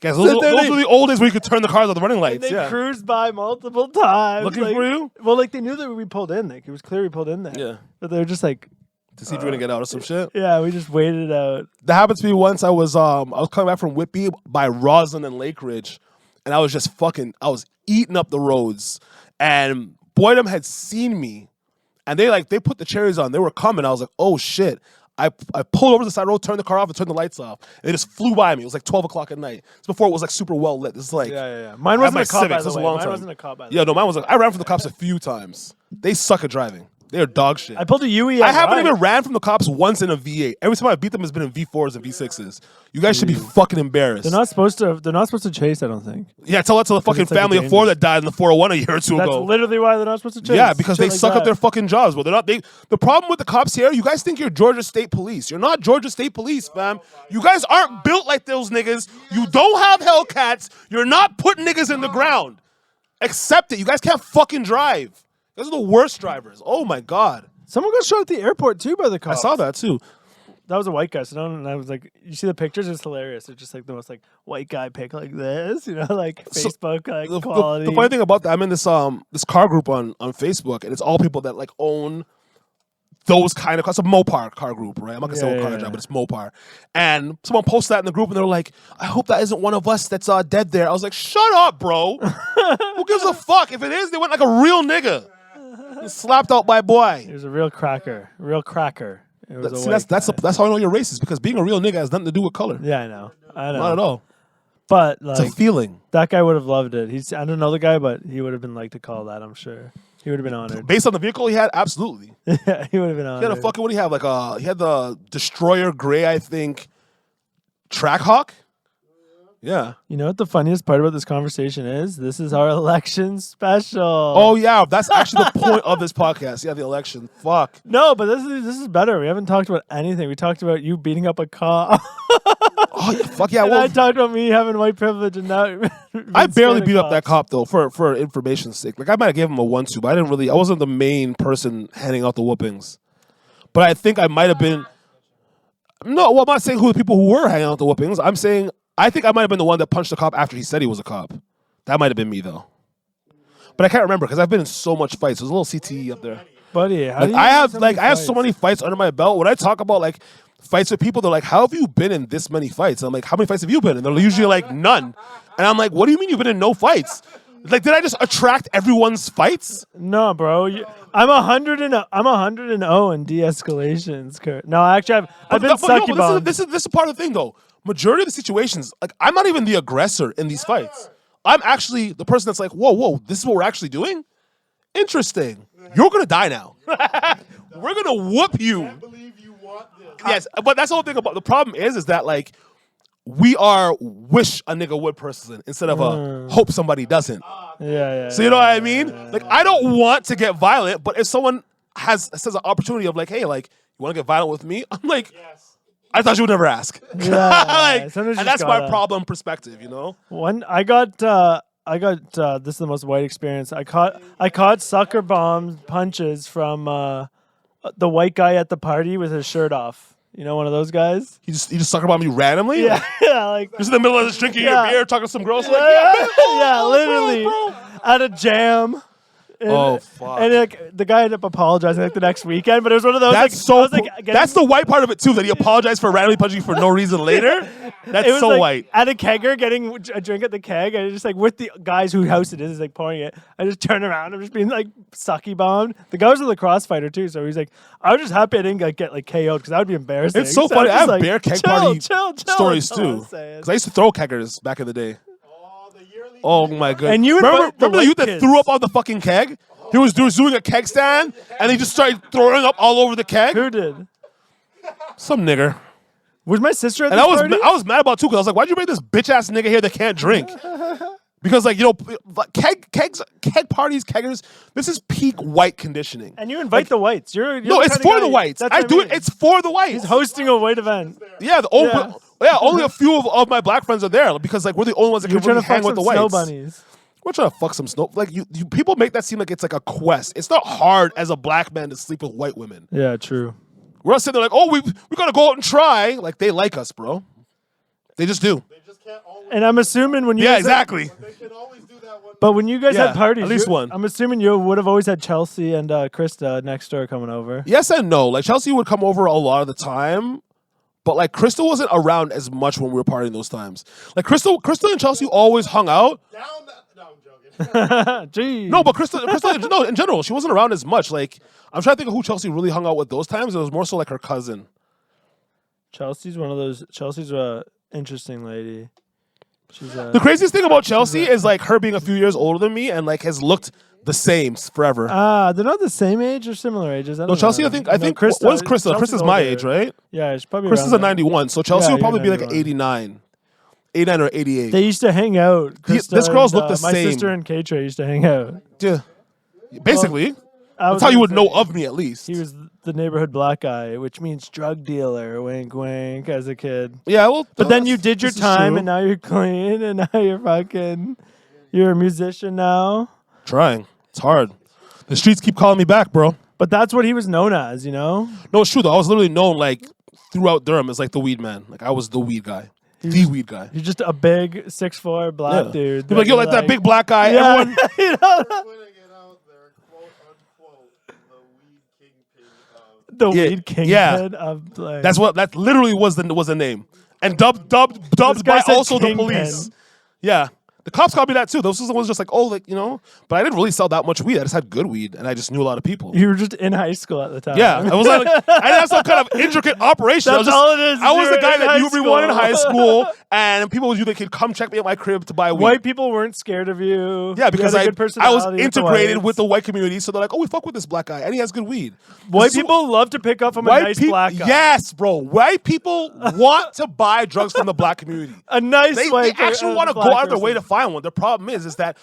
Guys, those Sit there, are the old days where you could turn the cars on the running lights. they Yeah. cruised by multiple times. Looking like, for you? Well, like they knew that we pulled in. Like it was clear we pulled in there. Yeah. But they were just like, To see if you're going to get out of some shit. yeah, we just waited it out. That happened to me once. I was coming back from Whitby by Roslyn and Lake Ridge, and I was just I was eating up the roads. And Boydom had seen me, and they put the cherries on. They were coming. I was like, oh shit. I pulled over to the side road, turned the car off, and turned the lights off. And they just flew by me. It was like 12 o'clock at night. It's before it was like super well lit. This is like Yeah. Mine I wasn't had a cop, by Civics. the This was way. a long Mine time. wasn't a cop, by the Yeah, way. no, mine was like I ran from the cops a few times. They suck at driving. They're dog shit. I pulled a UE. I haven't even ran from the cops once in a V8. Every time I beat them has been in V4s and V6s. You guys should be fucking embarrassed. They're not supposed to. They're not supposed to chase. I don't think. Yeah, tell that to the fucking it's like family of 4 that died in the 401 a year or two That's ago. literally why they're not supposed to chase. Yeah, because they Shit like suck that. at their fucking jobs. Well, they're not. The problem with the cops here, you guys think you're Georgia State Police. You're not Georgia State Police, fam. You guys aren't built like those niggas. You don't have Hellcats. You're not putting niggas in the ground. Accept it. You guys can't fucking drive. You guys are the worst drivers. Oh my god. Someone got shot at the airport too by the I cops. saw that too. That was a white guy. So and I was like, you see the pictures? It's hilarious. They're just like the most like white guy pic like this, like So, Facebook like The quality. funny thing about that, I'm in this car group on Facebook, and it's all people that like own those kind of cars. It's a Mopar car group, right? I'm not gonna say what car I drive, but it's Mopar. And someone posted that in the group, and they're like, "I hope that isn't one of us that's dead there." I was like, "Shut up, bro. Who gives a fuck? If it is, they went like a real nigga. He slapped out by boy." He was a real cracker. It was a See, white that's guy. how I know you're racist, because being a real nigga has nothing to do with color. Yeah, I know. Not at all. But It's a like feeling. that guy would have loved it. I don't know the guy, but he would have been like to call that. I'm sure he would have been honored. Based on the vehicle he had, absolutely. Yeah, he would have been He honored. had a fucking, what do you have? Like he had the Destroyer Gray, I think, Trackhawk. Yeah. You know what the funniest part about this conversation is? This is our election special. Oh yeah, that's actually the point of this podcast. Yeah, the election. Fuck. No, but this is better. We haven't talked about anything. We talked about you beating up a cop. Oh yeah, fuck yeah. And Well, I talked about me having white privilege, and now I barely beat up that cop though, for information's sake. Like I might have gave him a 1-2, but I wasn't the main person handing out the whoopings. But I think I might have been. No, well, I'm not saying who the people who were handing out the whoopings. I'm saying I think I might have been the one that punched the cop after he said he was a cop. That might have been me though. But I can't remember because I've been in so much fights. There's a little CTE up there. buddy. How Like, do you I have so like many I have so fights? many fights under my belt. When I talk about like fights with people, they're like, "How have you been in this many fights?" I'm like, "How many fights have you been in?" They're usually like, "None." And I'm like, "What do you mean you've been in no fights?" Like, did I just attract everyone's fights? No, bro. I'm 100-0 in de-escalations. Kurt. No, actually, I've been sucky bombed. This is part of the thing though. Majority of the situations, like I'm not even the aggressor in these fights. I'm actually the person that's like, whoa, this is what we're actually doing? Interesting. You're gonna die now. We're gonna whoop you. believe you want this. Yes, but that's the whole thing about the problem is that like we are wish a nigga would person instead of a hope somebody doesn't. Yeah. So you know what I mean? Like I don't want to get violent, but if someone says an opportunity of like, hey, like you want to get violent with me? I'm like, Yes. I thought you would never ask. Yeah, like, sometimes you and that's just my gotta- problem perspective, you know? One, I got this is the most white experience. I caught sucker bomb punches from the white guy at the party with his shirt off. You know, one of those guys. You just sucker bomb me randomly? Yeah, yeah, like Just in the middle of this drinking Yeah. your beer, talking to some girls. Like, yeah, yeah, man, yeah, literally bro. at a jam. And, Oh, fuck. And like the guy ended up apologizing like the next weekend, but it was one of those. That's like, so. I was, like, getting- That's the white part of it too. That he apologized for randomly punching you for no reason later. That's It was so like white. at a kegger, getting a drink at the keg, and just like with the guys who house it is like pouring it. I just turn around, I'm just being like sucky bombed. The guy was a lacrosse fighter too, so he's like, I was just happy I didn't get like KO'd because that would be embarrassing. It's so So funny. I'm I just have like, bear keg chill, party chill, stories that's all I'm too. saying. Because I used to throw keggers back in the day. Oh, the yearly. Oh my god! And you remember invite the the youth white that kids. threw up on the fucking keg? He was doing a keg stand, and he just started throwing up all over the keg. Who did? Some nigger. Was my sister at And this I party? was mad about it too because I was like, why'd you bring this bitch ass nigga here that can't drink? Because like, you know, keg parties, keggers. This is peak white conditioning. And you invite the whites. You're No, the it's kind of for guy- the whites. that's I what do mean. it. It's for the whites. He's hosting a white event. Yeah, only a few of my black friends are there because like we're the only ones that You're can trying really to fuck hang with some the snow whites. bunnies. We're trying to fuck some snow. Like you people make that seem like it's like a quest. It's not hard as a black man to sleep with white women. Yeah, true. We're not sitting there like, oh, we gotta go out and try. Like they like us, bro. They just do. They just can't always. And I'm assuming when you Yeah, guys exactly. They can always do that one. But when you guys Yeah, had parties, at least you- one. I'm assuming you would have always had Chelsea and Krista next door coming over. Yes and no. Like Chelsea would come over a lot of the time, but like Crystal wasn't around as much when we were partying those times. Like Crystal and Chelsea always hung out. Down that. No, I'm joking. Jeez. No, but Crystal, no, in general, she wasn't around as much. Like I'm trying to think of who Chelsea really hung out with those times. It was more so like her cousin. Chelsea's one of those. Chelsea's a interesting lady. She's The craziest thing about Chelsea is like her being a few years older than me and like has looked the same forever. they're not the same age or similar ages. No, Chelsea. I think. What is Krista? Krista's my age, right? Yeah, she's probably. Krista's around a 91, so Chelsea Yeah, would probably be you're like 91. 89 or 88. They used to hang out. This Krista girls and, look the my same. sister and Katra used to hang out. Yeah. Basically, I that's was how you gonna would know say, of me at least. He was the neighborhood black guy, which means drug dealer. Wink, wink. As a kid. Yeah, well, But then you did your this is time, true. and now you're clean, and now you're a musician now. Trying. It's hard. The streets keep calling me back, bro. But that's what he was known as, you know? No, it's true though. I was literally known like throughout Durham as like the weed man. Like I was the weed guy. The weed guy. You're just a big 6'4" black dude. People like, yo, like that big black guy. Yeah, Everyone, you know, Putting it out there, quote unquote, the weed kingpin of. the Yeah, weed kingpin yeah. of like. that literally was the name. And dubbed This guy by said also the kingpin. police. Yeah. The cops called me that too. Those was the ones just like, oh, like, you know. But I didn't really sell that much weed. I just had good weed and I just knew a lot of people. You were just in high school at the time. Yeah. I was like, I didn't have some kind of intricate operation. I was That's just, all it is. I was You the were guy in that high knew everyone in school. high school and people would could come check me at my crib to buy weed. White people weren't scared of you. Yeah, because you had a I good was personality integrated with whites. the white community, so they're like, oh, we fuck with this black guy, and he has good weed. White So- people love to pick up from a White nice peop- black guy. Yes, bro. White people want to buy drugs from the black community. A nice They white actually want to go black out of their way to person. find one. The problem is that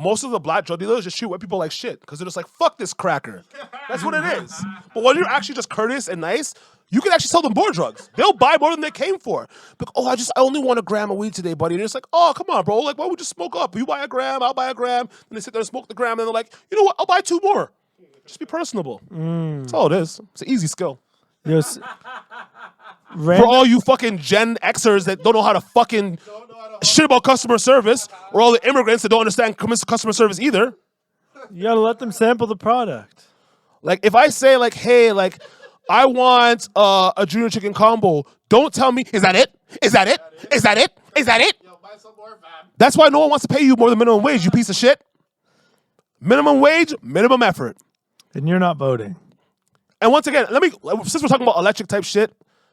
most of the black drug dealers just shoot white people like shit because they're just like, fuck this cracker. That's what it is. But when you're actually just courteous and nice, you can actually sell them more drugs. They'll buy more than they came for. Like, oh, I only want a gram of weed today, buddy. And it's like, oh, come on, bro. Like, why don't we just smoke up? You buy a gram, I'll buy a gram. And they sit there and smoke the gram, and they're like, you know what? I'll buy 2 more. Just be personable. That's all it is. It's an easy skill. Yes. For all you fucking Gen Xers that don't know how to fucking shit about customer service, or all the immigrants that don't understand customer service either. You gotta let them sample the product. Like, if I say, like, hey, like, I want a junior chicken combo, don't tell me, is that it? Is that it? Is that it? Is that it? Yo, buy some more, fam. That's why no one wants to pay you more than minimum wage, you piece of shit. Minimum wage, minimum effort. And you're not voting. And once again, since we're talking about electric type shit,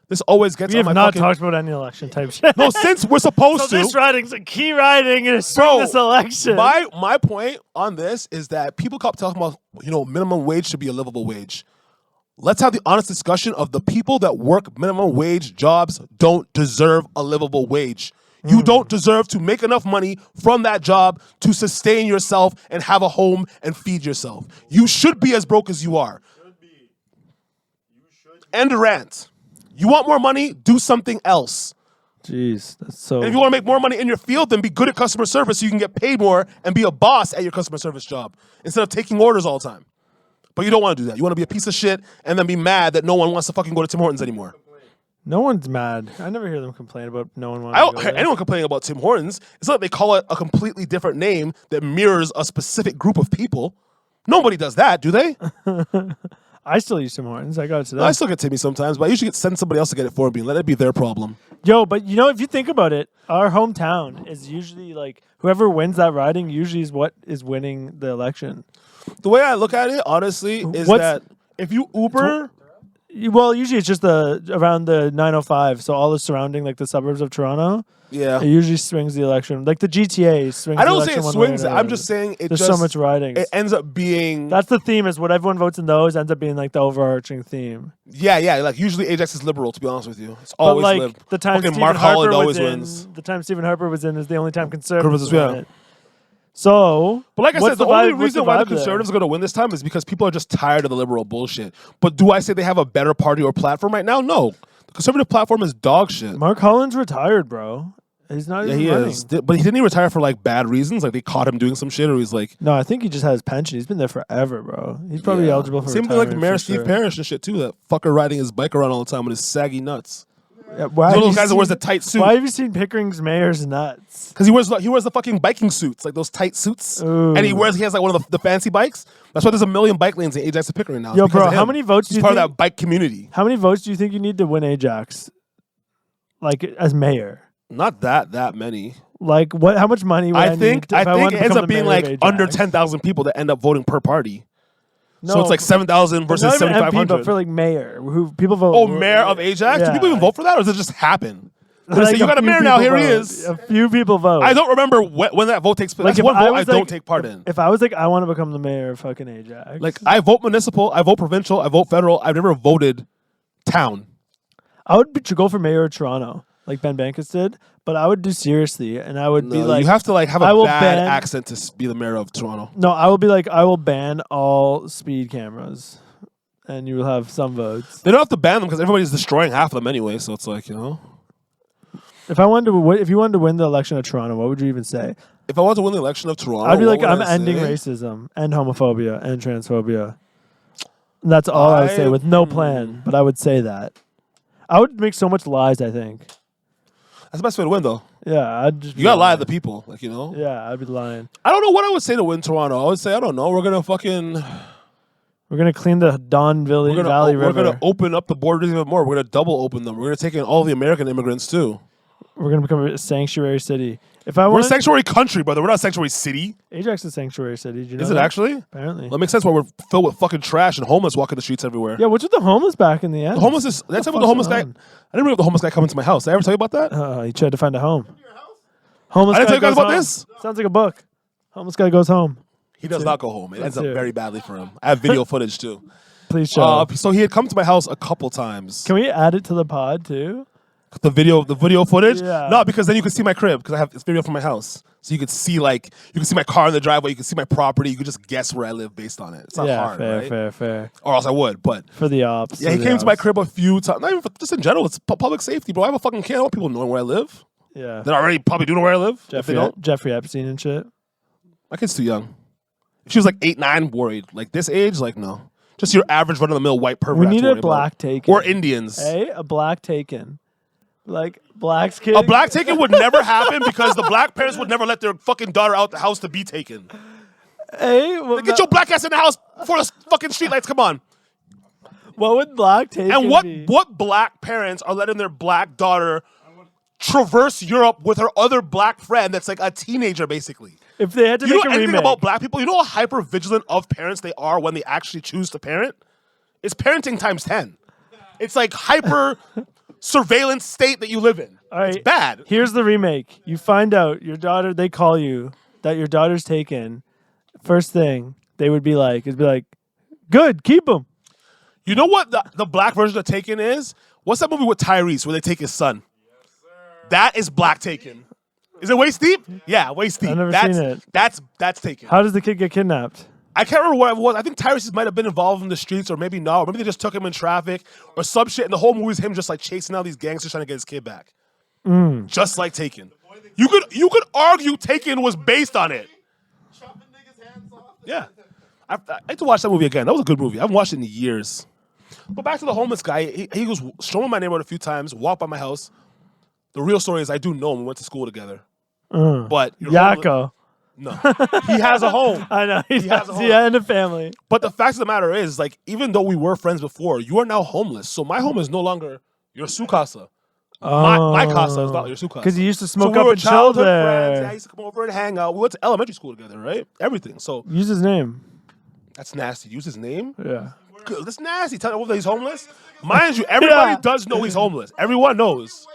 this always gets We on have my not fucking... talked about any election type shit. No, since we're supposed So to. this riding's a key riding in Bro, this election. My point on this is that people keep talking about, you know, minimum wage should be a livable wage. Let's have the honest discussion of the people that work minimum wage jobs don't deserve a livable wage. You don't deserve to make enough money from that job to sustain yourself and have a home and feed yourself. You should be as broke as you are. End of rant. You want more money? Do something else. Jeez, that's so. And if you want to make more money in your field, then be good at customer service so you can get paid more and be a boss at your customer service job instead of taking orders all the time. But you don't want to do that. You want to be a piece of shit and then be mad that no one wants to fucking go to Tim Hortons anymore. No one's mad. I never hear them complain about no one I wanting don't to go hear there. anyone complaining about Tim Hortons. It's not like they call it a completely different name that mirrors a specific group of people. Nobody does that, do they? I still use Tim Hortons. I got it today. I still get Timmy sometimes, but I usually send somebody else to get it for me. Let it be their problem. Yo, but you know, if you think about it, our hometown is usually like whoever wins that riding usually is what is winning the election. The way I look at it, honestly, is What's- that if you Uber... Well, usually it's just around the 905, so all the surrounding like the suburbs of Toronto. Yeah. It usually swings the election. Like the GTA swings. I the don't say election it one way or swings. I'm another. just saying it There's just... so much ridings. It ends up being... That's the theme. Is what everyone votes in those ends up being like the overarching theme. Yeah. Like, usually Ajax is liberal, to be honest with you. It's But always like lib. the time Fucking Stephen Mark Harper Holland was always in, wins. the time Stephen Harper was in is the only time conservatives Conservatives, won yeah. it. So, But like I what's said, the vibe- only what's reason why the vibe there? conservatives are going to win this time is because people are just tired of the liberal bullshit. But do I say they have a better party or platform right now? No. The conservative platform is dog shit. Mark Holland's retired, bro. He's not Yeah, even he running. is. But he didn't even retire for like bad reasons. Like they caught him doing some shit, or he's like No, I think he just had his pension. He's been there forever, bro. He's probably yeah. eligible for Same thing like retirement Mayor for Steve sure. Parrish and shit too. That fucker riding his bike around all the time with his saggy nuts. Yeah, why He's one have of those you guys that wears the seen- tight suit Why have you seen Pickering's mayor's nuts? because he wears the fucking biking suits, like those tight suits, Ooh. and he has like one of the fancy bikes. That's why there's a million bike lanes in Ajax and Pickering now. It's Yo, because bro, of how him. many votes do He's you part think? of that bike community. How many votes do you think you need to win Ajax? Like as mayor? Not that many. Like what? How much money? Would I I think need if I wanted it to ends become up the being mayor of like Ajax? under 10,000 people that end up voting per party. So it's like 7,000 versus not even MP, 7,500. but for like mayor, who people vote. Oh, mayor of Ajax? Yeah. Do people even vote for that, or does it just happen? They Like say, you got a few mayor now, people here he vote. is. A few people vote. I don't remember when that vote takes place. Like, That's if one I vote I was, don't like- take part in. If I was like, I want to become the mayor of fucking Ajax. Like, I vote municipal, I vote provincial, I vote federal. I've never voted town. I would go for mayor of Toronto, like Ben Bankus did, but I would do seriously, and I would be like, you have to like have I a will bad ban- accent to be the mayor of Toronto. no, I will be like, I will ban all speed cameras, and you will have some votes. They don't have to ban them because everybody's destroying half of them anyway. So it's like, you know. If I wanted to, if you wanted to win the election of Toronto, what would you even say? If I want to win the election of Toronto, I'd be what like, would I'm I ending say? racism and homophobia and transphobia. And that's all I would say with no plan, but I would say that. I would make so much lies, I think. That's the best way to win, though. Yeah, I'd just. You gotta lie to the people, like, you know. Yeah, I'd be lying. I don't know what I would say to win Toronto. I would say, I don't know. We're gonna We're gonna clean the Don Valley River. we're gonna open up the borders even more. We're gonna double open them. We're gonna take in all the American immigrants too. We're gonna become a sanctuary city. If I We're a want, sanctuary country, brother. We're not a sanctuary city. Ajax is a sanctuary city. Did you know Is it that? actually? Apparently. That makes sense why we're filled with fucking trash and homeless walking the streets everywhere. Yeah, what's with the homeless back in the end? The homeless is. That's the what the homeless fuck's guy. I going didn't bring up the homeless guy coming to my house. Did I ever tell you about that? He tried to find a home. Homeless I didn't guy tell you guys goes about home. this? Sounds like a book. Homeless guy goes home. He does not go home. It ends up too. very badly for him. I have video footage too. Please show. So he had come to my house a couple times. Can we add it to the pod too? The video footage? Yeah. No, because then you can see my crib because I have this video from my house. So you could see my car in the driveway. You can see my property. You could just guess where I live based on it. It's not Yeah, hard, right? fair. Or else I would. But For the ops. yeah, he came to my crib a few times. Not even just in general. It's public safety, bro. I have a fucking kid. I don't want people knowing where I live. Yeah. They already probably do know where I live. If they don't, Jeffrey Epstein and shit. my kid's too young. If she was like 8, 9, worried. Like this age, like no. Just your average run of the mill white pervert. We I have need to a worry about. black taken. Or Indians. Hey, a black taken. Like blacks kid. A black taken would never happen because the black parents would never let their fucking daughter out the house to be taken. Hey, Like, get your black ass in the house before the fucking streetlights come on. what would black taken And what be? black parents are letting their black daughter traverse Europe with her other black friend that's like a teenager, basically? If they had to You make know a anything remake. about black people? You know how hyper vigilant of parents they are when they actually choose to parent? It's parenting times 10. It's like hyper surveillance state that you live in. All right, It's bad. Here's the remake. You find out your daughter, they call you that your daughter's taken. First thing they would be like, good, keep him. You know what the black version of Taken is? What's that movie with Tyrese where they take his son? That is Black Taken. Is it Waist Deep? Yeah, Waist Deep. I've never that's, seen it. That's Taken. How does the kid get kidnapped? I can't remember what it was. I think Tyrese might have been involved in the streets, or maybe not. Or maybe they just took him in traffic, or some shit. And the whole movie is him just like chasing out these gangsters trying to get his kid back. Just like Taken. You could argue Taken was based on it. Chopping niggas' hands off. Yeah. I had to watch that movie again. That was a good movie. I haven't watched it in years. But back to the homeless guy. He was strolling my neighborhood a few times, walked by my house. The real story is I do know him. We went to school together. But you're Yako. no. He has a home. I know. He has does. a home. Yeah, and a family. But the fact of the matter is, like, even though we were friends before, you are now homeless. So my home is no longer your su casa. My casa is not your su casa. Because he used to So smoke we up were and chill childhood there. friends. Yeah, I used to come over and hang out. We went to elementary school together, right? Everything. So Use his name. that's nasty. Use his name? Yeah. Good. That's nasty. Tell him that he's homeless. Mind you, everybody Yeah. does know he's homeless. Everyone knows.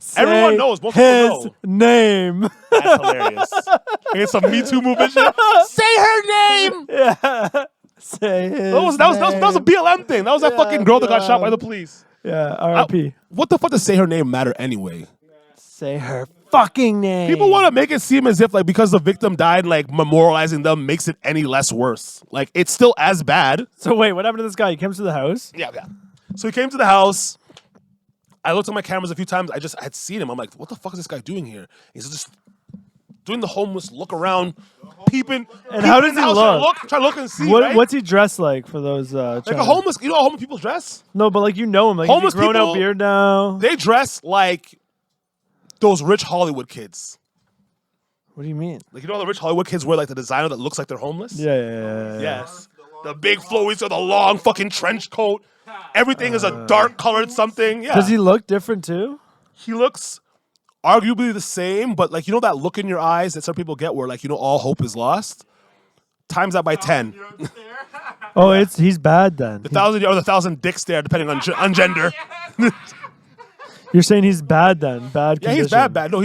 Say Everyone knows. Most his people know. name. That's hilarious. It's some Me Too movement shit. Say her name. Yeah. Say his That was a name. BLM thing. That was that Yeah, fucking girl that got shot by yeah. the police. Yeah, R.I.P. What the fuck does say her name matter anyway? Say her fucking name. People want to make it seem as if like because the victim died, like memorializing them makes it any less worse. Like it's still as bad. So wait, what happened to this guy? He comes to the house? Yeah. So he came to the house. I looked at my cameras a few times. I had seen him. I'm like, what the fuck is this guy doing here? He's just doing the homeless look around, peeping. And how does in the he house, look? Trying to look and see. What, right? What's he dressed like for those? like a homeless? You know how homeless people dress? No, but like you know him. Like Homeless homeless grown people- out beard now. They dress like those rich Hollywood kids. What do you mean? Like you know how the rich Hollywood kids wear like the designer that looks like they're homeless? Yeah. Yes. The big flowies or the long fucking trench coat. Everything is a dark colored something. Yeah. Does he look different too? He looks arguably the same, but like you know that look in your eyes that some people get where like you know all hope is lost? Times that by 10. Oh, he's bad then. The 1,000 dick stare, depending on gender. You're saying he's bad then? Bad. Yeah, he's condition. bad. No,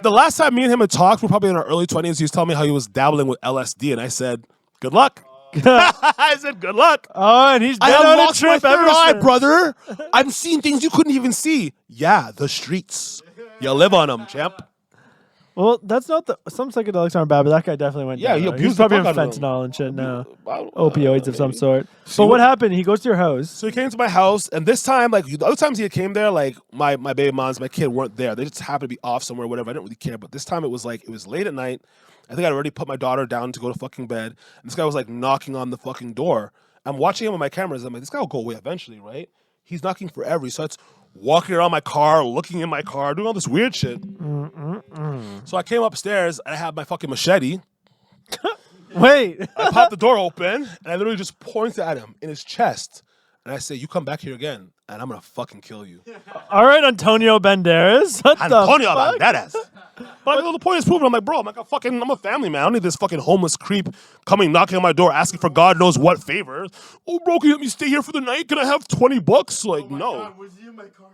the last time me and him had talked, we're probably in our early 20s. He was telling me how he was dabbling with LSD, and I said, "Good luck." I said, "Good luck." Oh, and he's been I have on a lost my trip third ever eye, since. brother. I'm seeing things you couldn't even see. Yeah, the streets. You live on them, champ. Well, that's not some psychedelics aren't bad, but that guy definitely went. Yeah, down, he though. abused He's the probably on fuck out of them. fentanyl and shit now. Well, Opioids of some maybe. sort. See, But what happened? He goes to your house. So he came to my house, and this time, like the other times he came there, like my baby moms, my kid weren't there. They just happened to be off somewhere, whatever. I didn't really care. But this time it was late at night. I think I'd already put my daughter down to go to fucking bed. And this guy was like knocking on the fucking door. I'm watching him on my cameras. I'm like, this guy will go away eventually, right? He's knocking forever. He starts walking around my car, looking in my car, doing all this weird shit. So I came upstairs and I had my fucking machete. Wait. I popped the door open and I literally just pointed at him in his chest. And I say, "You come back here again, and I'm gonna fucking kill you." All right, Antonio Banderas. What Antonio the fuck? Banderas. But the point is proven. I'm like, bro, I'm a family man. I don't need this fucking homeless creep coming knocking on my door asking for God knows what favors. "Oh, bro, can you let me stay here for the night? Can I have $20? Like, no. God, was you in my cars?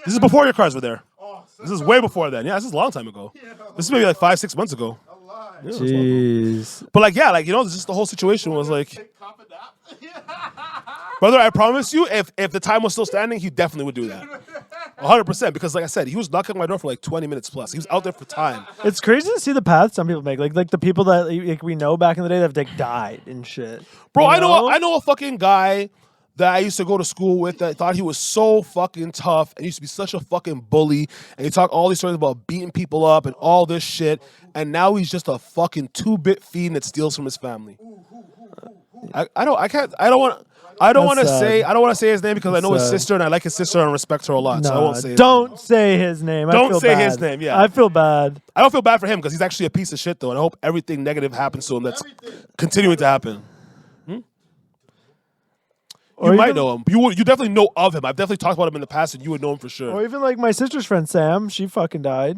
This is before your cars were there. Oh, This is way before then. Yeah, this is a long time ago. This is maybe like 5-6 months ago. a lie. Jeez. But like, yeah, like, you know, just the whole situation was like, Take cop a nap. brother, I promise you, if the time was still standing, he definitely would do that. 100%. Because like I said, he was knocking on my door for like 20 minutes plus. He was out there for time. It's crazy to see the path some people make. Like the people that like, we know back in the day that have like died and shit. Bro, You I know a fucking guy that I used to go to school with that thought he was so fucking tough and used to be such a fucking bully. And he talked all these stories about beating people up and all this shit. And now he's just a fucking 2-bit fiend that steals from his family. I don't want to say his name because I know his sad. sister and I like his sister and respect her a lot. So I won't say his don't name. say his name. I Don't feel say bad. his name, yeah. I feel bad. I don't feel bad for him because he's actually a piece of shit though, and I hope everything negative happens to him that's continuing to happen. Or You might even- know him. You definitely know of him. I've definitely talked about him in the past, and you would know him for sure. Or even like my sister's friend Sam. She fucking died.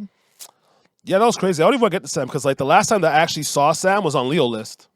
Yeah, that was crazy. I don't even want to get to Sam because like the last time that I actually saw Sam was on Leo List.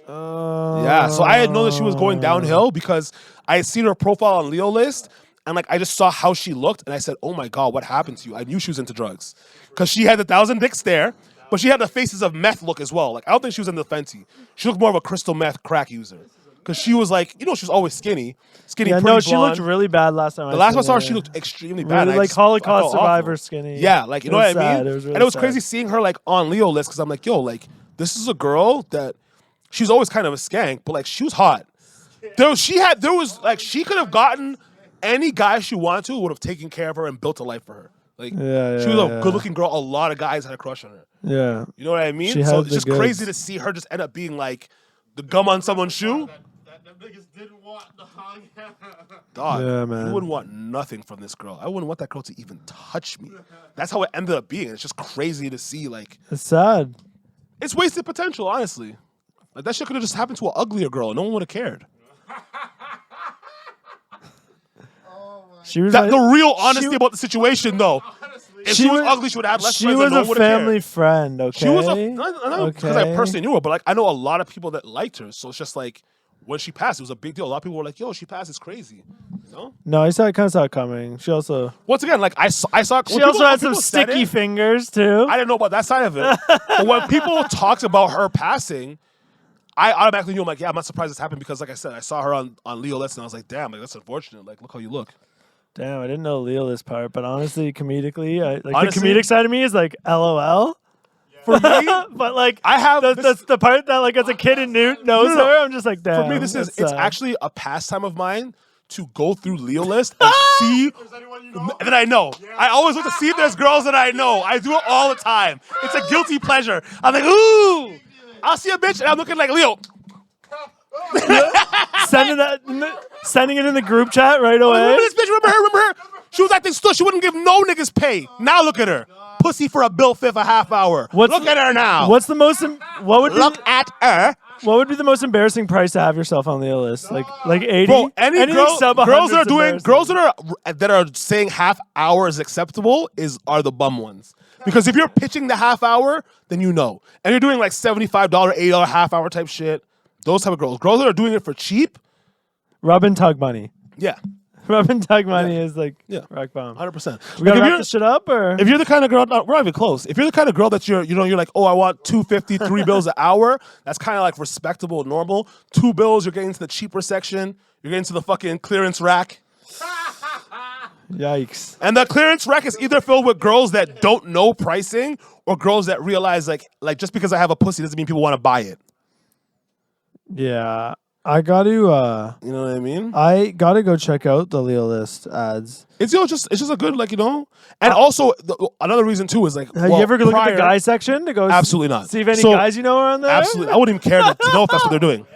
Yeah, so I had known that she was going downhill because I had seen her profile on Leo List, and like I just saw how she looked, and I said, "Oh my god, what happened to you?" I knew she was into drugs because she had the 1,000 dick stare, but she had the faces of meth look as well. Like I don't think she was into Fenty. She looked more of a crystal meth crack user because she was like, you know, she was always skinny, Yeah, pretty no, she blonde. looked really bad last time. The last time I saw her, her, she looked extremely bad. really and I like just- I Holocaust felt survivor awful. skinny. Yeah, like you It know was what I mean. sad. It was really and it was sad. crazy seeing her like on Leo List because I'm like, yo, like this is a girl that she was always kind of a skank, but like she was hot. She could have gotten any guy she wanted to would have taken care of her and built a life for her. Like Yeah, she was yeah, a yeah. good looking girl. A lot of guys had a crush on her. Yeah. You know what I mean? She So had it's the just crazy goods. to see her just end up being like the gum on someone's shoe. That niggas didn't want the hung. Dog, Yeah, man. you wouldn't want nothing from this girl. I wouldn't want that girl to even touch me. That's how it ended up being. It's just crazy to see. Like, It's sad. it's wasted potential, honestly. Like, that shit could have just happened to an uglier girl and no one would have cared. She was That, like, the real honesty she- about the situation, though. If she was ugly, she would have had less She friends was and no a one would have family cared. friend. Okay. She was a, not because I Okay. personally knew her, but like I know a lot of people that liked her. So it's just like, when she passed, it was a big deal. A lot of people were like, yo, she passed, it's crazy. You know? No, I kind of saw it coming. She also Once again, like I saw she when also people- when had some people said sticky it, fingers too. I didn't know about that side of it. But when people talked about her passing, I automatically knew, I'm like, yeah, I'm not surprised this happened because, like I said, I saw her on Leo List and I was like, damn, like that's unfortunate. Like, look how you look. Damn, I didn't know Leo this part, but honestly, comedically, the Honestly- comedic side of me is like LOL. For me, But like I have that's this- the part that like as a kid and Newt knows No, no, no. her. I'm just like, damn. for me, it's that's actually a pastime of mine to go through Leo List and see. Is anyone you know? That I know. I always look to see if there's girls that I know. I do it all the time. It's a guilty pleasure. I'm like, ooh, I'll see a bitch and I'm looking like Leo. sending it in the group chat right away. Remember this bitch? Remember her? Remember her? She was acting still. She wouldn't give no niggas pay. Now look at her. Pussy for a bill fifth a half hour. Look at her now. What's the most? What would Look be, at her. what would be the most embarrassing price to have yourself on Leo List? Like 80. Bro, any Anything girl, sub girls that 100 are 's doing, embarrassing. girls that are saying half hour is acceptable are the bum ones. Because if you're pitching the half hour, then you know. And you're doing like $75, $80 half hour type shit, Those type of girls. Girls that are doing it for cheap. Rub and tug money. Yeah. Rub and tug money is like Yeah. rock bomb. 100%. We gotta wrap this shit up, or If you're the kind of girl, we're not even close. If you're the kind of girl that you're like, oh, I want 250, 3 bills an hour. That's kind of like respectable, normal. 2 bills, you're getting to the cheaper section. You're getting to the fucking clearance rack. yikes. And the clearance rack is either filled with girls that don't know pricing or girls that realize like just because I have a pussy doesn't mean people want to buy it. Yeah, I got to. You know what I mean? I got to go check out the Leo List ads. It's just a good and also another reason too is like Have you ever looked at the guy section to go? Absolutely not. See if any So, guys you know are on there. Absolutely, I wouldn't even care to know if that's what they're doing.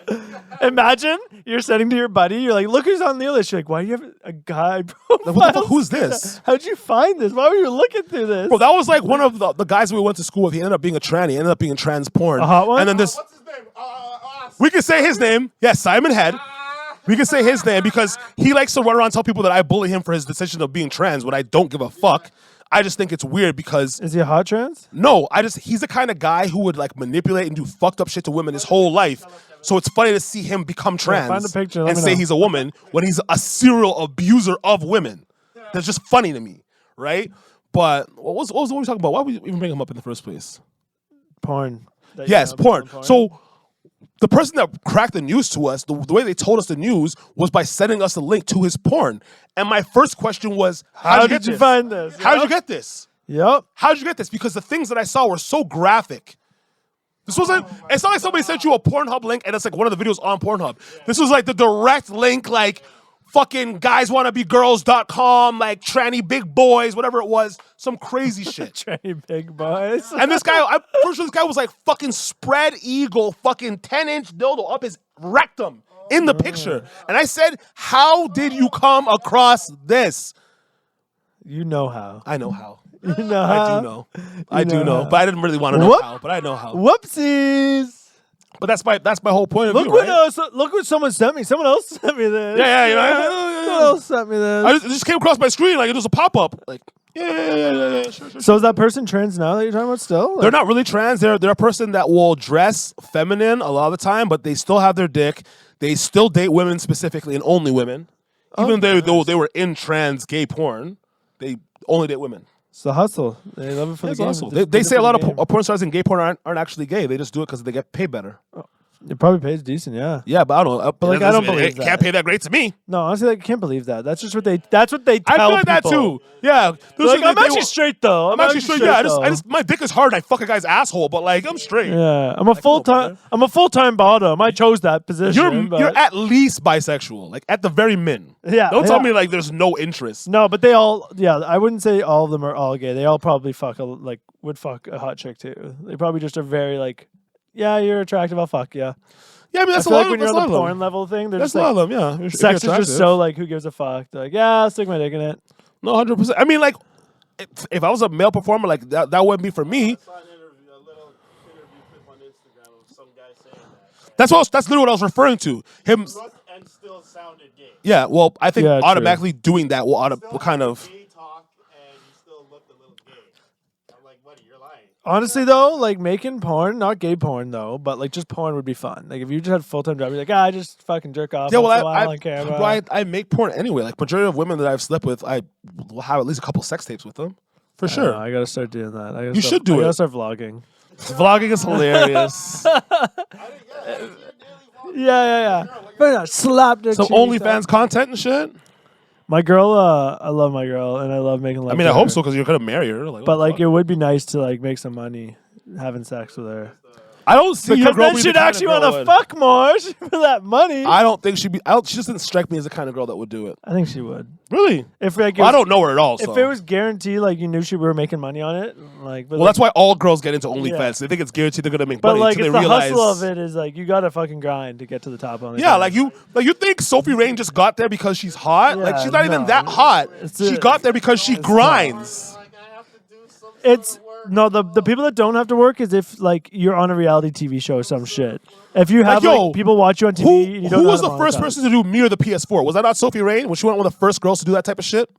Imagine you're sending to your buddy. You're like, look who's on Leo List. You're like, why do you have a guy profile? Like, what the fuck? Who's this? How'd you find this? Why were you looking through this? Bro, that was like one of the guys we went to school with. He ended up being a tranny. He ended up being trans porn. A hot one? And then this, What's his name? we can say his name. Yeah, Simon Head. We can say his name because he likes to run around and tell people that I bully him for his decision of being trans when I don't give a fuck. I just think it's weird because Is he a hot trans? no, he's the kind of guy who would like manipulate and do fucked up shit to women his whole life. So it's funny to see him become trans find a picture, let and me say know. he's a woman when he's a serial abuser of women. That's just funny to me, right? But what was we talking about? Why would we even bring him up in the first place? Porn. That you Yes, know, porn. So the person that cracked the news to us, the way they told us the news was by sending us a link to his porn. And my first question was, how how'd did you this? find this? How'd Yep. you get this? Yep. How'd you get this? Because the things that I saw were so graphic. This wasn't, it's not like somebody sent you a Pornhub link and it's like one of the videos on Pornhub. This was like the direct link, like fucking guyswannabegirls.com, like tranny big boys, whatever it was, some crazy shit. Tranny big boys. And this guy, I'm pretty sure this guy was like fucking spread eagle, fucking 10-inch dildo up his rectum in the picture. And I said, how did you come across this? You know how. I know how. You know I how. do know. I do know know. how. But I didn't really want to know Whoop. how. But I know how. Whoopsies. But that's my whole point of Look view, what right? look what someone sent me. Someone else sent me this. Yeah, you know. Someone else sent me this. It just came across my screen like it was a pop-up. Like, yeah. Sure. So is that person trans now that you're talking about still? Like, They're not really trans. They're a person that will dress feminine a lot of the time, but they still have their dick. They still date women specifically and only women. Even though they were in trans gay porn, they only date women. it's the hustle. They love it for the It's game. also, Just they do it say a for lot the of game. porn stars in gay porn aren't actually gay. They just do it because they get paid better. It probably pays decent, yeah. Yeah, but I don't know. But, like, I don't believe it can't that. pay that great to me. No, honestly, like, I can't believe that. That's just what they. That's what they tell I feel like that people. too. Yeah, They're like, I'm actually straight though. I'm actually straight. Yeah, I though. just my dick is hard. And I fuck a guy's asshole, but like I'm straight. Yeah, I'm a full time. man. I'm a full time bottom. I chose that position. You're at least bisexual, like at the very min. Yeah, Don't tell yeah. me like there's no interest. no, but they all. Yeah, I wouldn't say all of them are all gay. They all probably would fuck a hot chick too. They probably just are very like, yeah, you're attractive. I'll fuck you. Yeah, I mean that's I a feel lot. like when That's you're a on the lot porn of them. level thing, they're That's just a lot like, of them. Yeah, if sex you're is just attractive. so like, who gives a fuck? They're like, yeah, I'll stick my dick in it. No, 100%. I mean, like if I was a male performer, like that wouldn't be for me. I saw a little interview clip on Instagram of some guy saying that. That's literally what I was referring to. Him. Looked and still sounded gay. Yeah. Well, I think Yeah, true. automatically doing that will Still kind had of. gay talk and he still looked a little gay. I'm like, buddy, you're lying. Honestly, though, like making porn, not gay porn though, but like just porn would be fun. Like if you just had a full time job, you're like, I just fucking jerk off. Yeah, once in a well, while on camera. I make porn anyway. Like majority of women that I've slept with, I will have at least a couple sex tapes with them, for I sure. know, I gotta start doing that. You should do I gotta it. start vlogging. Vlogging is hilarious. Yeah. But not slap dick. Some cheese, OnlyFans content and shit. My girl, I love my girl, and I love making love. I mean, to I hope her. so because you're gonna marry her. Like, But what the like, fuck? it would be nice to like make some money having sex with her. I don't see your Because girl then being she'd the kind of actually girl want that to would- fuck more for that money. I don't think she'd be. She just didn't strike me as the kind of girl that would do it. I think she would. Really? If like, it Well, I was- don't know her at all. So. If it was guaranteed, like you knew she were making money on it, like. But well, that's why all girls get into OnlyFans. Yeah. They think it's guaranteed they're gonna make But money like, until it's they the realize. hustle of it is like you gotta fucking grind to get to the top on it. Yeah, like you think Sophie Rain just got there because she's hot? Like Yeah, she's not even no. that hot. It's She a- got there because she grinds. Like, I have to do some sort It's of work. no the people that don't have to work is if like you're on a reality TV show or some shit. If you have yo, like, people watch you on TV, and you Who don't know was how the to first monetize. person to do Mirror the PS4? Was that not Sophie Rain? Was she one of the first girls to do that type of shit?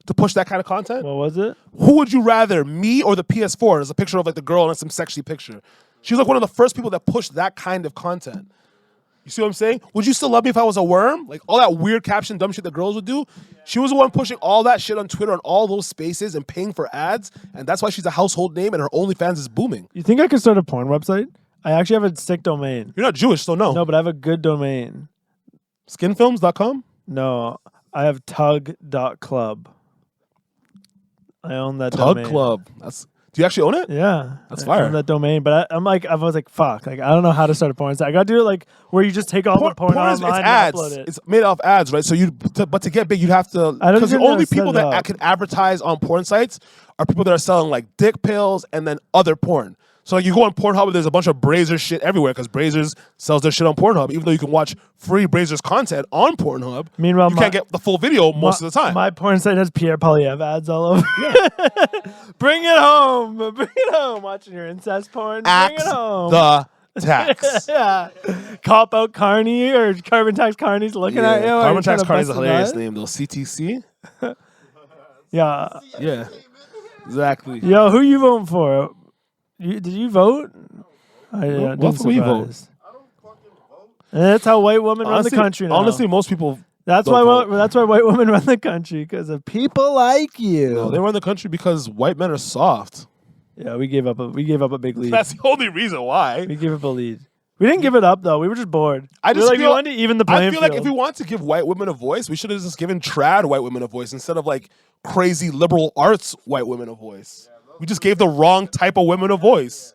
To push that kind of content? What was it? Who would you rather, me or the PS4? There's a picture of like the girl and some sexy picture. She was like one of the first people that pushed that kind of content. You see what I'm saying? Would you still love me if I was a worm? Like all that weird caption, dumb shit that girls would do. She was the one pushing all that shit on Twitter on all those spaces and paying for ads, and that's why she's a household name and her OnlyFans is booming. You think I could start a porn website? I actually have a sick domain. You're not Jewish, so no. No, but I have a good domain. Skinfilms.com? No, I have tug.club. I own that Tug domain. Club. Do you actually own it? Yeah. That's I fire. own that domain, but I was like, fuck. Like, I don't know how to start a porn site. I got to do it like where you just take all the porn Porn is online it's and ads. upload it. It's made off ads, right? So but to get big, you'd have to. I don't Because the even know how only to set people it that up. can advertise on porn sites are people that are selling like dick pills and then other porn. So like you go on Pornhub and there's a bunch of Brazers shit everywhere because Brazers sells their shit on Pornhub. Even though you can watch free Brazers content on Pornhub, Meanwhile, you can't get the full video most of the time. My porn site has Pierre Polyev ads all over. Bring it home. Bring it home. Watching your incest porn. Bring Axe it home. the tax. Yeah. Cop out Carney or Carbon Tax Carney's looking at you. Carbon Tax Card is a Card hilarious name though. CTC. Yeah. Yeah. Exactly. Yo, who you voting for? Did you vote? I What didn't for you vote? surprise. And that's how white women run the Honestly, country now. honestly, most people. that's don't why vote. that's why white women run the country because of people like you. No, they run the country because white men are soft. Yeah, we gave up a big lead. That's the only reason why. We gave up a lead. We didn't give it up though. We were just bored. I we just were like, we feel- wanted to even the playing I feel like field. if we want to give white women a voice, we should have just given trad white women a voice instead of like crazy liberal arts white women a voice. We just gave the wrong type of women a voice.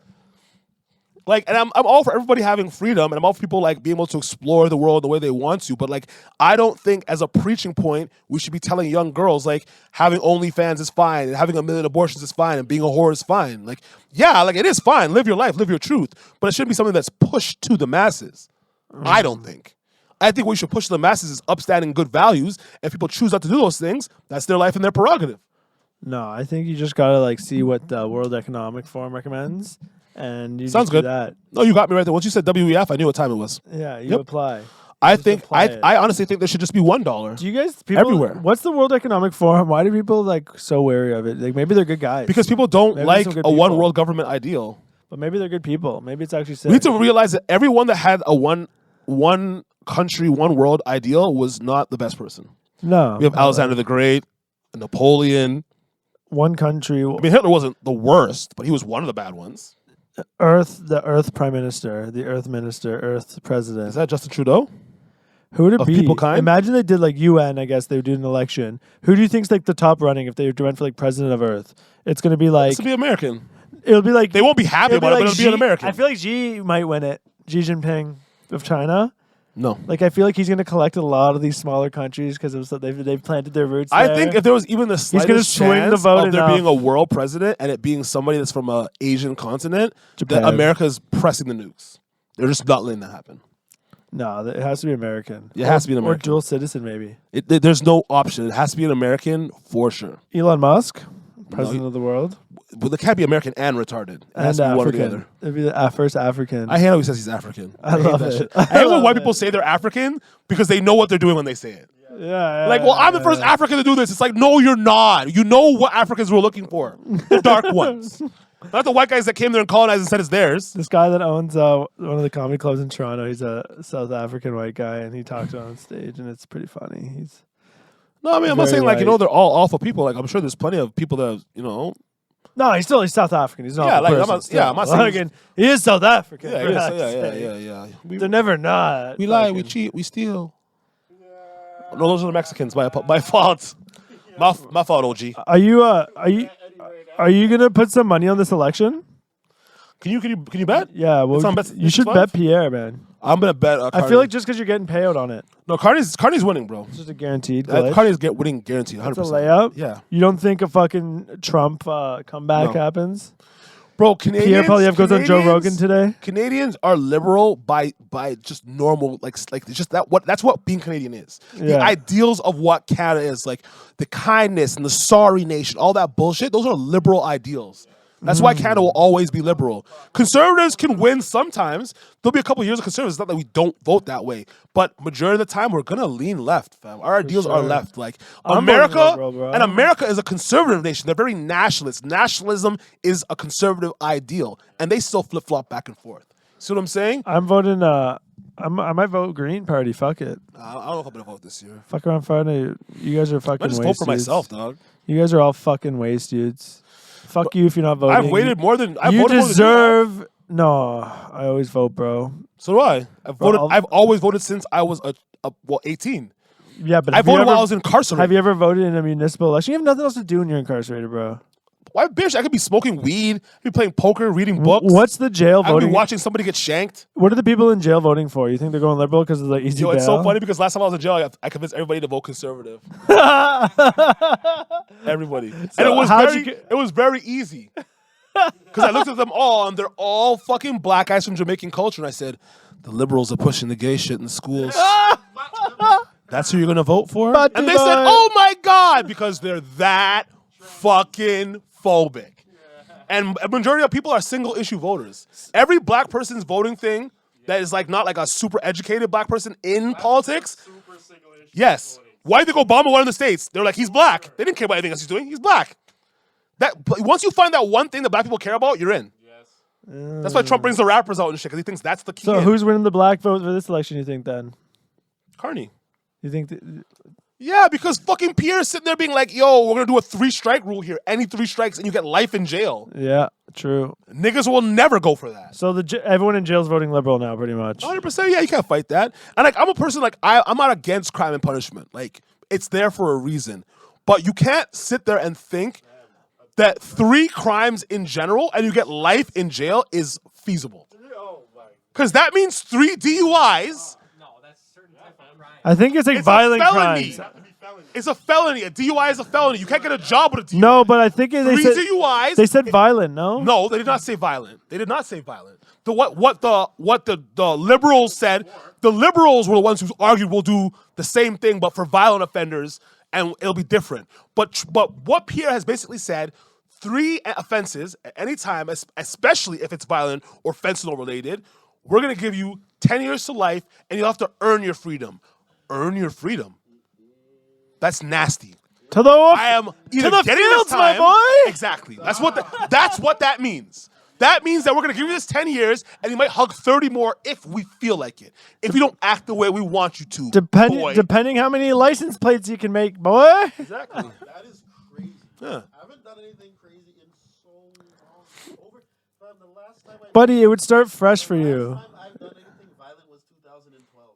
Like, and I'm all for everybody having freedom, and I'm all for people like being able to explore the world the way they want to. But like, I don't think as a preaching point we should be telling young girls like having OnlyFans is fine, and having 1 million abortions is fine, and being a whore is fine. Like, yeah, like it is fine. Live your life, live your truth, but it shouldn't be something that's pushed to the masses. I don't think. I think what we should push to the masses is upstanding good values. And if people choose not to do those things, that's their life and their prerogative. No, I think you just gotta like see what the World Economic Forum recommends, and you Sounds just do good. that. No, you got me right there. Once you said WEF, I knew what time it was. Yeah, you Yep. apply. I Just think apply it. I honestly think there should just be $1. Do you guys people Everywhere. What's the World Economic Forum? Why do people like so wary of it? Like maybe they're good guys. Because people don't Maybe like some good a one people. world government ideal. but maybe they're good people. Maybe it's actually sick. We need to realize that everyone that had a one country, one world ideal was not the best person. No, We have Alexander the Great, Napoleon. one country, I mean, Hitler wasn't the worst, but he was one of the bad ones. the Earth Prime Minister, the Earth Minister, Earth President. Is that Justin Trudeau? Who would it of be? people kind? Imagine they did like UN. I guess they would do an election. Who do you think's like the top running if they went for like President of Earth? It's gonna be like This will be American. it'll be like They won't be happy about it, but it'll be an American. I feel like Xi might win it. Xi Jinping of China. No. Like I feel like he's going to collect a lot of these smaller countries because they've planted their roots. I there. think if there was even the gonna slightest swing the chance vote of there enough. being a world president and it being somebody that's from a Asian continent, Japan. that America's pressing the nukes. They're just not letting that happen. No, it has to be American. It has to be an Or American. dual citizen, maybe. There's no option. It has to be an American for sure. Elon Musk, president of the world, But it can't be American and retarded. It has and to be one or the African. other. It'd be the first African. I hate how he says he's African. I hate love that it. shit. I I hate when love white it. people say they're African because they know what they're doing when they say it. yeah, Like, well, I'm the first African to do this. It's like, no, you're not. You know what Africans were looking for. The dark ones. Not the white guys that came there and colonized and said it's theirs. This guy that owns one of the comedy clubs in Toronto, he's a South African white guy, and he talks on stage, and it's pretty funny. He's No, I mean, I'm not Very saying, like, you know, white. they're all awful people. Like, I'm sure there's plenty of people that, you know. no, he's South African. He's not. Yeah, a like, I'm person not- still. yeah, I'm not saying he's- Again, he is South African. Yeah, for yeah, God's sake. yeah. They're never not. We lie, we fucking- cheat, we steal. No, those are the Mexicans. My fault. My fault, OG. Are you gonna put some money on this election? Can you bet? Yeah, well, It's on Bet- you should 65? bet Pierre, man. I'm gonna bet. I feel like just because you're getting payout on it, no, Carney's winning, bro. it's just a guaranteed. glitch. Carney's winning guaranteed. 100%. It's a layup. Yeah, You don't think a fucking Trump comeback No. happens? bro. Canadians. Pierre Polyev goes on Joe Rogan today. Canadians are liberal by just normal it's just that's what being Canadian is. The Yeah. ideals of what Canada is, like the kindness and the sorry nation, all that bullshit. Those are liberal ideals. That's why Canada will always be liberal. Conservatives can win sometimes. There'll be a couple of years of conservatives. It's not that we don't vote that way, but majority of the time we're gonna lean left, fam. Our ideals are sure. left. Like I'm America, voting liberal, bro. and America is a conservative nation. They're very nationalist. Nationalism is a conservative ideal, and they still flip flop back and forth. See what I'm saying? I'm voting. I might vote Green Party. Fuck it. I don't know if I'm gonna vote this year. Fuck around Friday. You guys are fucking I just waste vote for dudes. myself, dog. You guys are all fucking waste dudes. Fuck you if you're not voting. I've waited more than I've You voted more than you have. deserve. No, I always vote, bro. So do I. Bro, I've always voted since I was 18. Yeah, but I have you voted while I ever- was incarcerated. Have you ever voted in a municipal election? You have nothing else to do when you're incarcerated, bro. Why, bitch? I could be smoking weed, I could be playing poker, reading books. What's the jail I could be voting? watching somebody get shanked. What are the people in jail voting for? You think they're going liberal because of the easy Yo, bail? it's so funny because last time I was in jail, I convinced everybody to vote conservative. Everybody, and So how'd you it was very easy. Because I looked at them all, and they're all fucking black guys from Jamaican culture, and I said, "The liberals are pushing the gay shit in the schools. That's who you're gonna vote for?" But And they did said, I- "Oh my god," because they're that fucking phobic. And a majority of people are single issue voters. Every black person's voting thing that is like not like a super educated black person in politics. Super single issue. Yes. Why do you think Obama won in the States? They're like, he's black. They didn't care about anything else he's doing. He's black. Once you find that one thing that black people care about, you're in. Yes. That's why Trump brings the rappers out and shit, because he thinks that's the key. So in. who's winning the black vote for this election? You think then? Carney? You think? Yeah, because fucking Pierre's sitting there being like, yo, we're going to do a 3-strike rule here. Any 3 strikes and you get life in jail. Yeah, true. Niggas will never go for that. So everyone in jail is voting liberal now, pretty much. 100%, yeah, you can't fight that. And like, I'm a person like I'm not against crime and punishment. Like, it's there for a reason. But you can't sit there and think that 3 crimes in general and you get life in jail is feasible. Oh my. Because that means 3 DUIs. No, that's certain type of crime. I think it's like It's violent a felony. crimes. Have to be felony. It's a felony. A DUI is a felony. You can't get a job with a DUI. No, but I think they 3 said DUIs. they said violent. No. No, they did not say violent. They did not say violent. What the liberals said, the liberals were the ones who argued we'll do the same thing but for violent offenders and it'll be different. But what Pierre has basically said, 3 offenses at any time, especially if it's violent or fentanyl related, we're going to give you 10 years to life and you'll have to earn your freedom. Earn your freedom. That's nasty. To the I am either the getting fields, this my time. boy! Exactly. That's what that means. That means that we're gonna give you this 10 years, and you might hug 30 more if we feel like it. If you don't act the way we want you to, boy. Depending how many license plates you can make, boy. Exactly. That is crazy. Yeah. I haven't done anything crazy in so long. Fam, the last time Buddy, it would start fresh for you. last time I've done anything violent was 2012.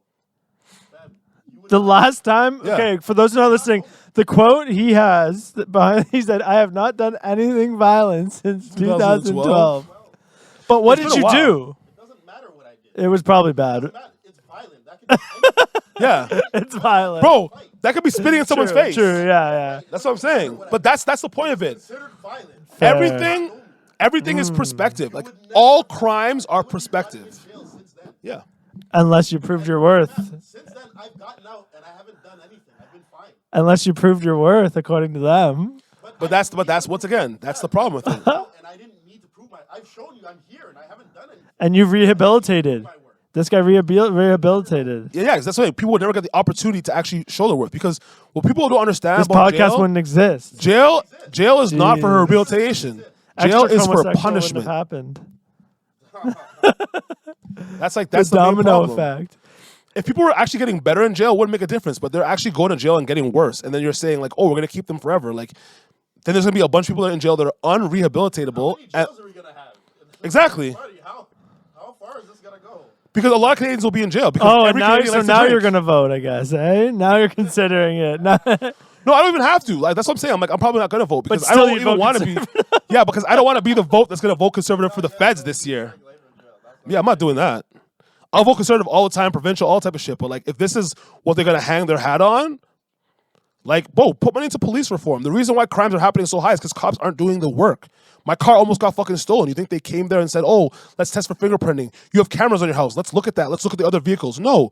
Fam, you would The last time, Yeah. okay, for those who are not listening, the quote he has behind, he said, "I have not done anything violent since 2012." But what It's did been a you while. do? it doesn't matter what I did. It was probably bad. It's violent. That can be anything. Yeah. It's violent. Bro, that could be spitting in someone's true, face. True, yeah. That's what I'm saying. But that's the point of it. Considered violent. Everything is perspective. Like all crimes are perspective. Jail since then. Yeah. Unless you proved your worth. Since then, I've gotten out and I haven't done anything. I've been fine. Unless you proved your worth, according to them. But that's once again, that's the problem with it. And I didn't need to prove I've shown you I'm here and I haven't done anything. And you've rehabilitated. This guy rehabilitated. Yeah, that's why people would never get the opportunity to actually show their worth. Because what people don't understand This about podcast jail, wouldn't exist. jail is not for Jeez. rehabilitation. Jail Extra is for homosexual punishment. wouldn't have happened. That's the The main domino problem. effect. If people were actually getting better in jail, it wouldn't make a difference. But they're actually going to jail and getting worse. And then you're saying like, oh, we're gonna keep them forever. Like, then there's gonna be a bunch of people that are in jail that are unrehabilitatable. How many And- jails are we gonna have? Exactly. Buddy, how far is this gonna go? Because a lot of Canadians will be in jail. Because Oh, and every now, Canadian so likes to now drink. you're gonna vote, I guess, eh? Now you're considering it. Now- No, I don't even have to. Like that's what I'm saying. I'm probably not gonna vote because I still don't you'd even vote want to be. Yeah, because I don't want to be the vote that's gonna vote conservative for the feds this year. Yeah, I'm not doing that. I'll vote conservative all the time, provincial, all type of shit. But like, if this is what they're gonna hang their hat on, like, bro, put money into police reform. The reason why crimes are happening so high is because cops aren't doing the work. My car almost got fucking stolen. You think they came there and said, "Oh, let's test for fingerprinting. You have cameras on your house. Let's look at that. Let's look at the other vehicles." No,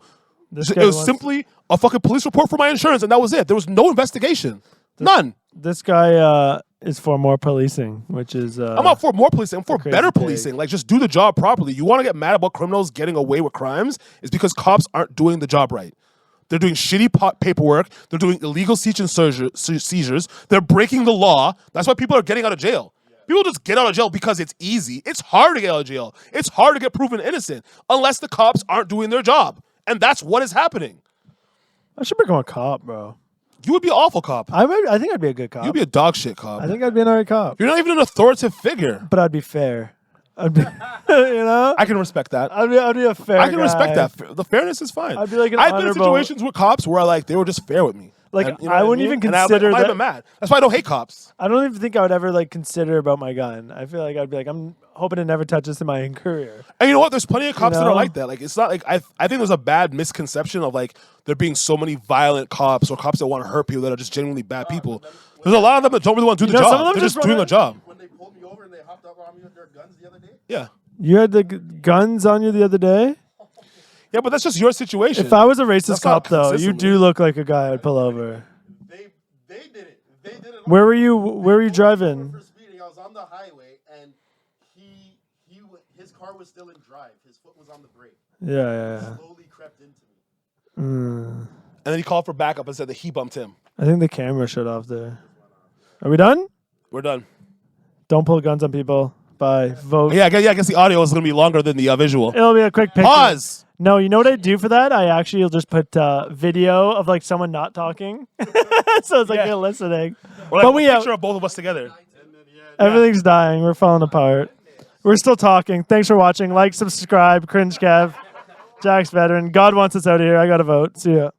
This it guy was wants- simply a fucking police report for my insurance, and that was it. There was no investigation. None. This guy is for more policing, which is. I'm not for more policing. I'm for crazy better take. policing. Like, just do the job properly. You want to get mad about criminals getting away with crimes is because cops aren't doing the job right. They're doing shitty paperwork. They're doing illegal seizures. They're breaking the law. That's why people are getting out of jail. People just get out of jail because it's easy. It's hard to get out of jail. It's hard to get proven innocent unless the cops aren't doing their job. And that's what is happening. I should become a cop, bro. You would be an awful cop. I think I'd be a good cop. You'd be a dog shit cop. I think I'd be an alright cop. You're not even an authoritative figure. But I'd be fair. I'd be, you know? I can respect that. I'd be a fair I can guy. respect that. The fairness is fine. I'd be like an I've been in honorable- situations with cops where like they were just fair with me. Like, And, you know I what wouldn't mean? even And I'm consider not that. even mad. That's why I don't hate cops. I don't even think I would ever like consider about my gun. I feel like I'd be like, I'm hoping to never touch this in my career. And you know what? There's plenty of cops that know? are like that. Like it's not like I think there's a bad misconception of like there being so many violent cops or cops that want to hurt people that are just genuinely bad people. There's a lot of them that don't really want to do the You know, some of job. them They're just just doing wanna- the job. When they pulled me over and they hopped up on me with their guns the other day. Yeah. You had the guns on you the other day? Yeah, but that's just your situation. If I was a racist That's not cop, though, you consistently. do look like a guy I'd pull over. They did it. They did it. Where were you driving? For speeding, I was on the highway and his car was still in drive. His foot was on the brake. Yeah. Slowly crept into me. And then he called for backup and said that he bumped him. I think the camera shut off there. Are we done? We're done. Don't pull guns on people. Bye. Vote. Yeah, I guess the audio is going to be longer than the visual. It'll be a quick picture. Pause. No, you know what I do for that? I actually will just put video of like someone not talking, so it's like Yeah. you're listening. Or like But a we picture of both of us together. Everything's dying. We're falling apart. We're still talking. Thanks for watching. Like, subscribe. CringeKev. Jack's veteran. God wants us out of here. I got to vote. See ya.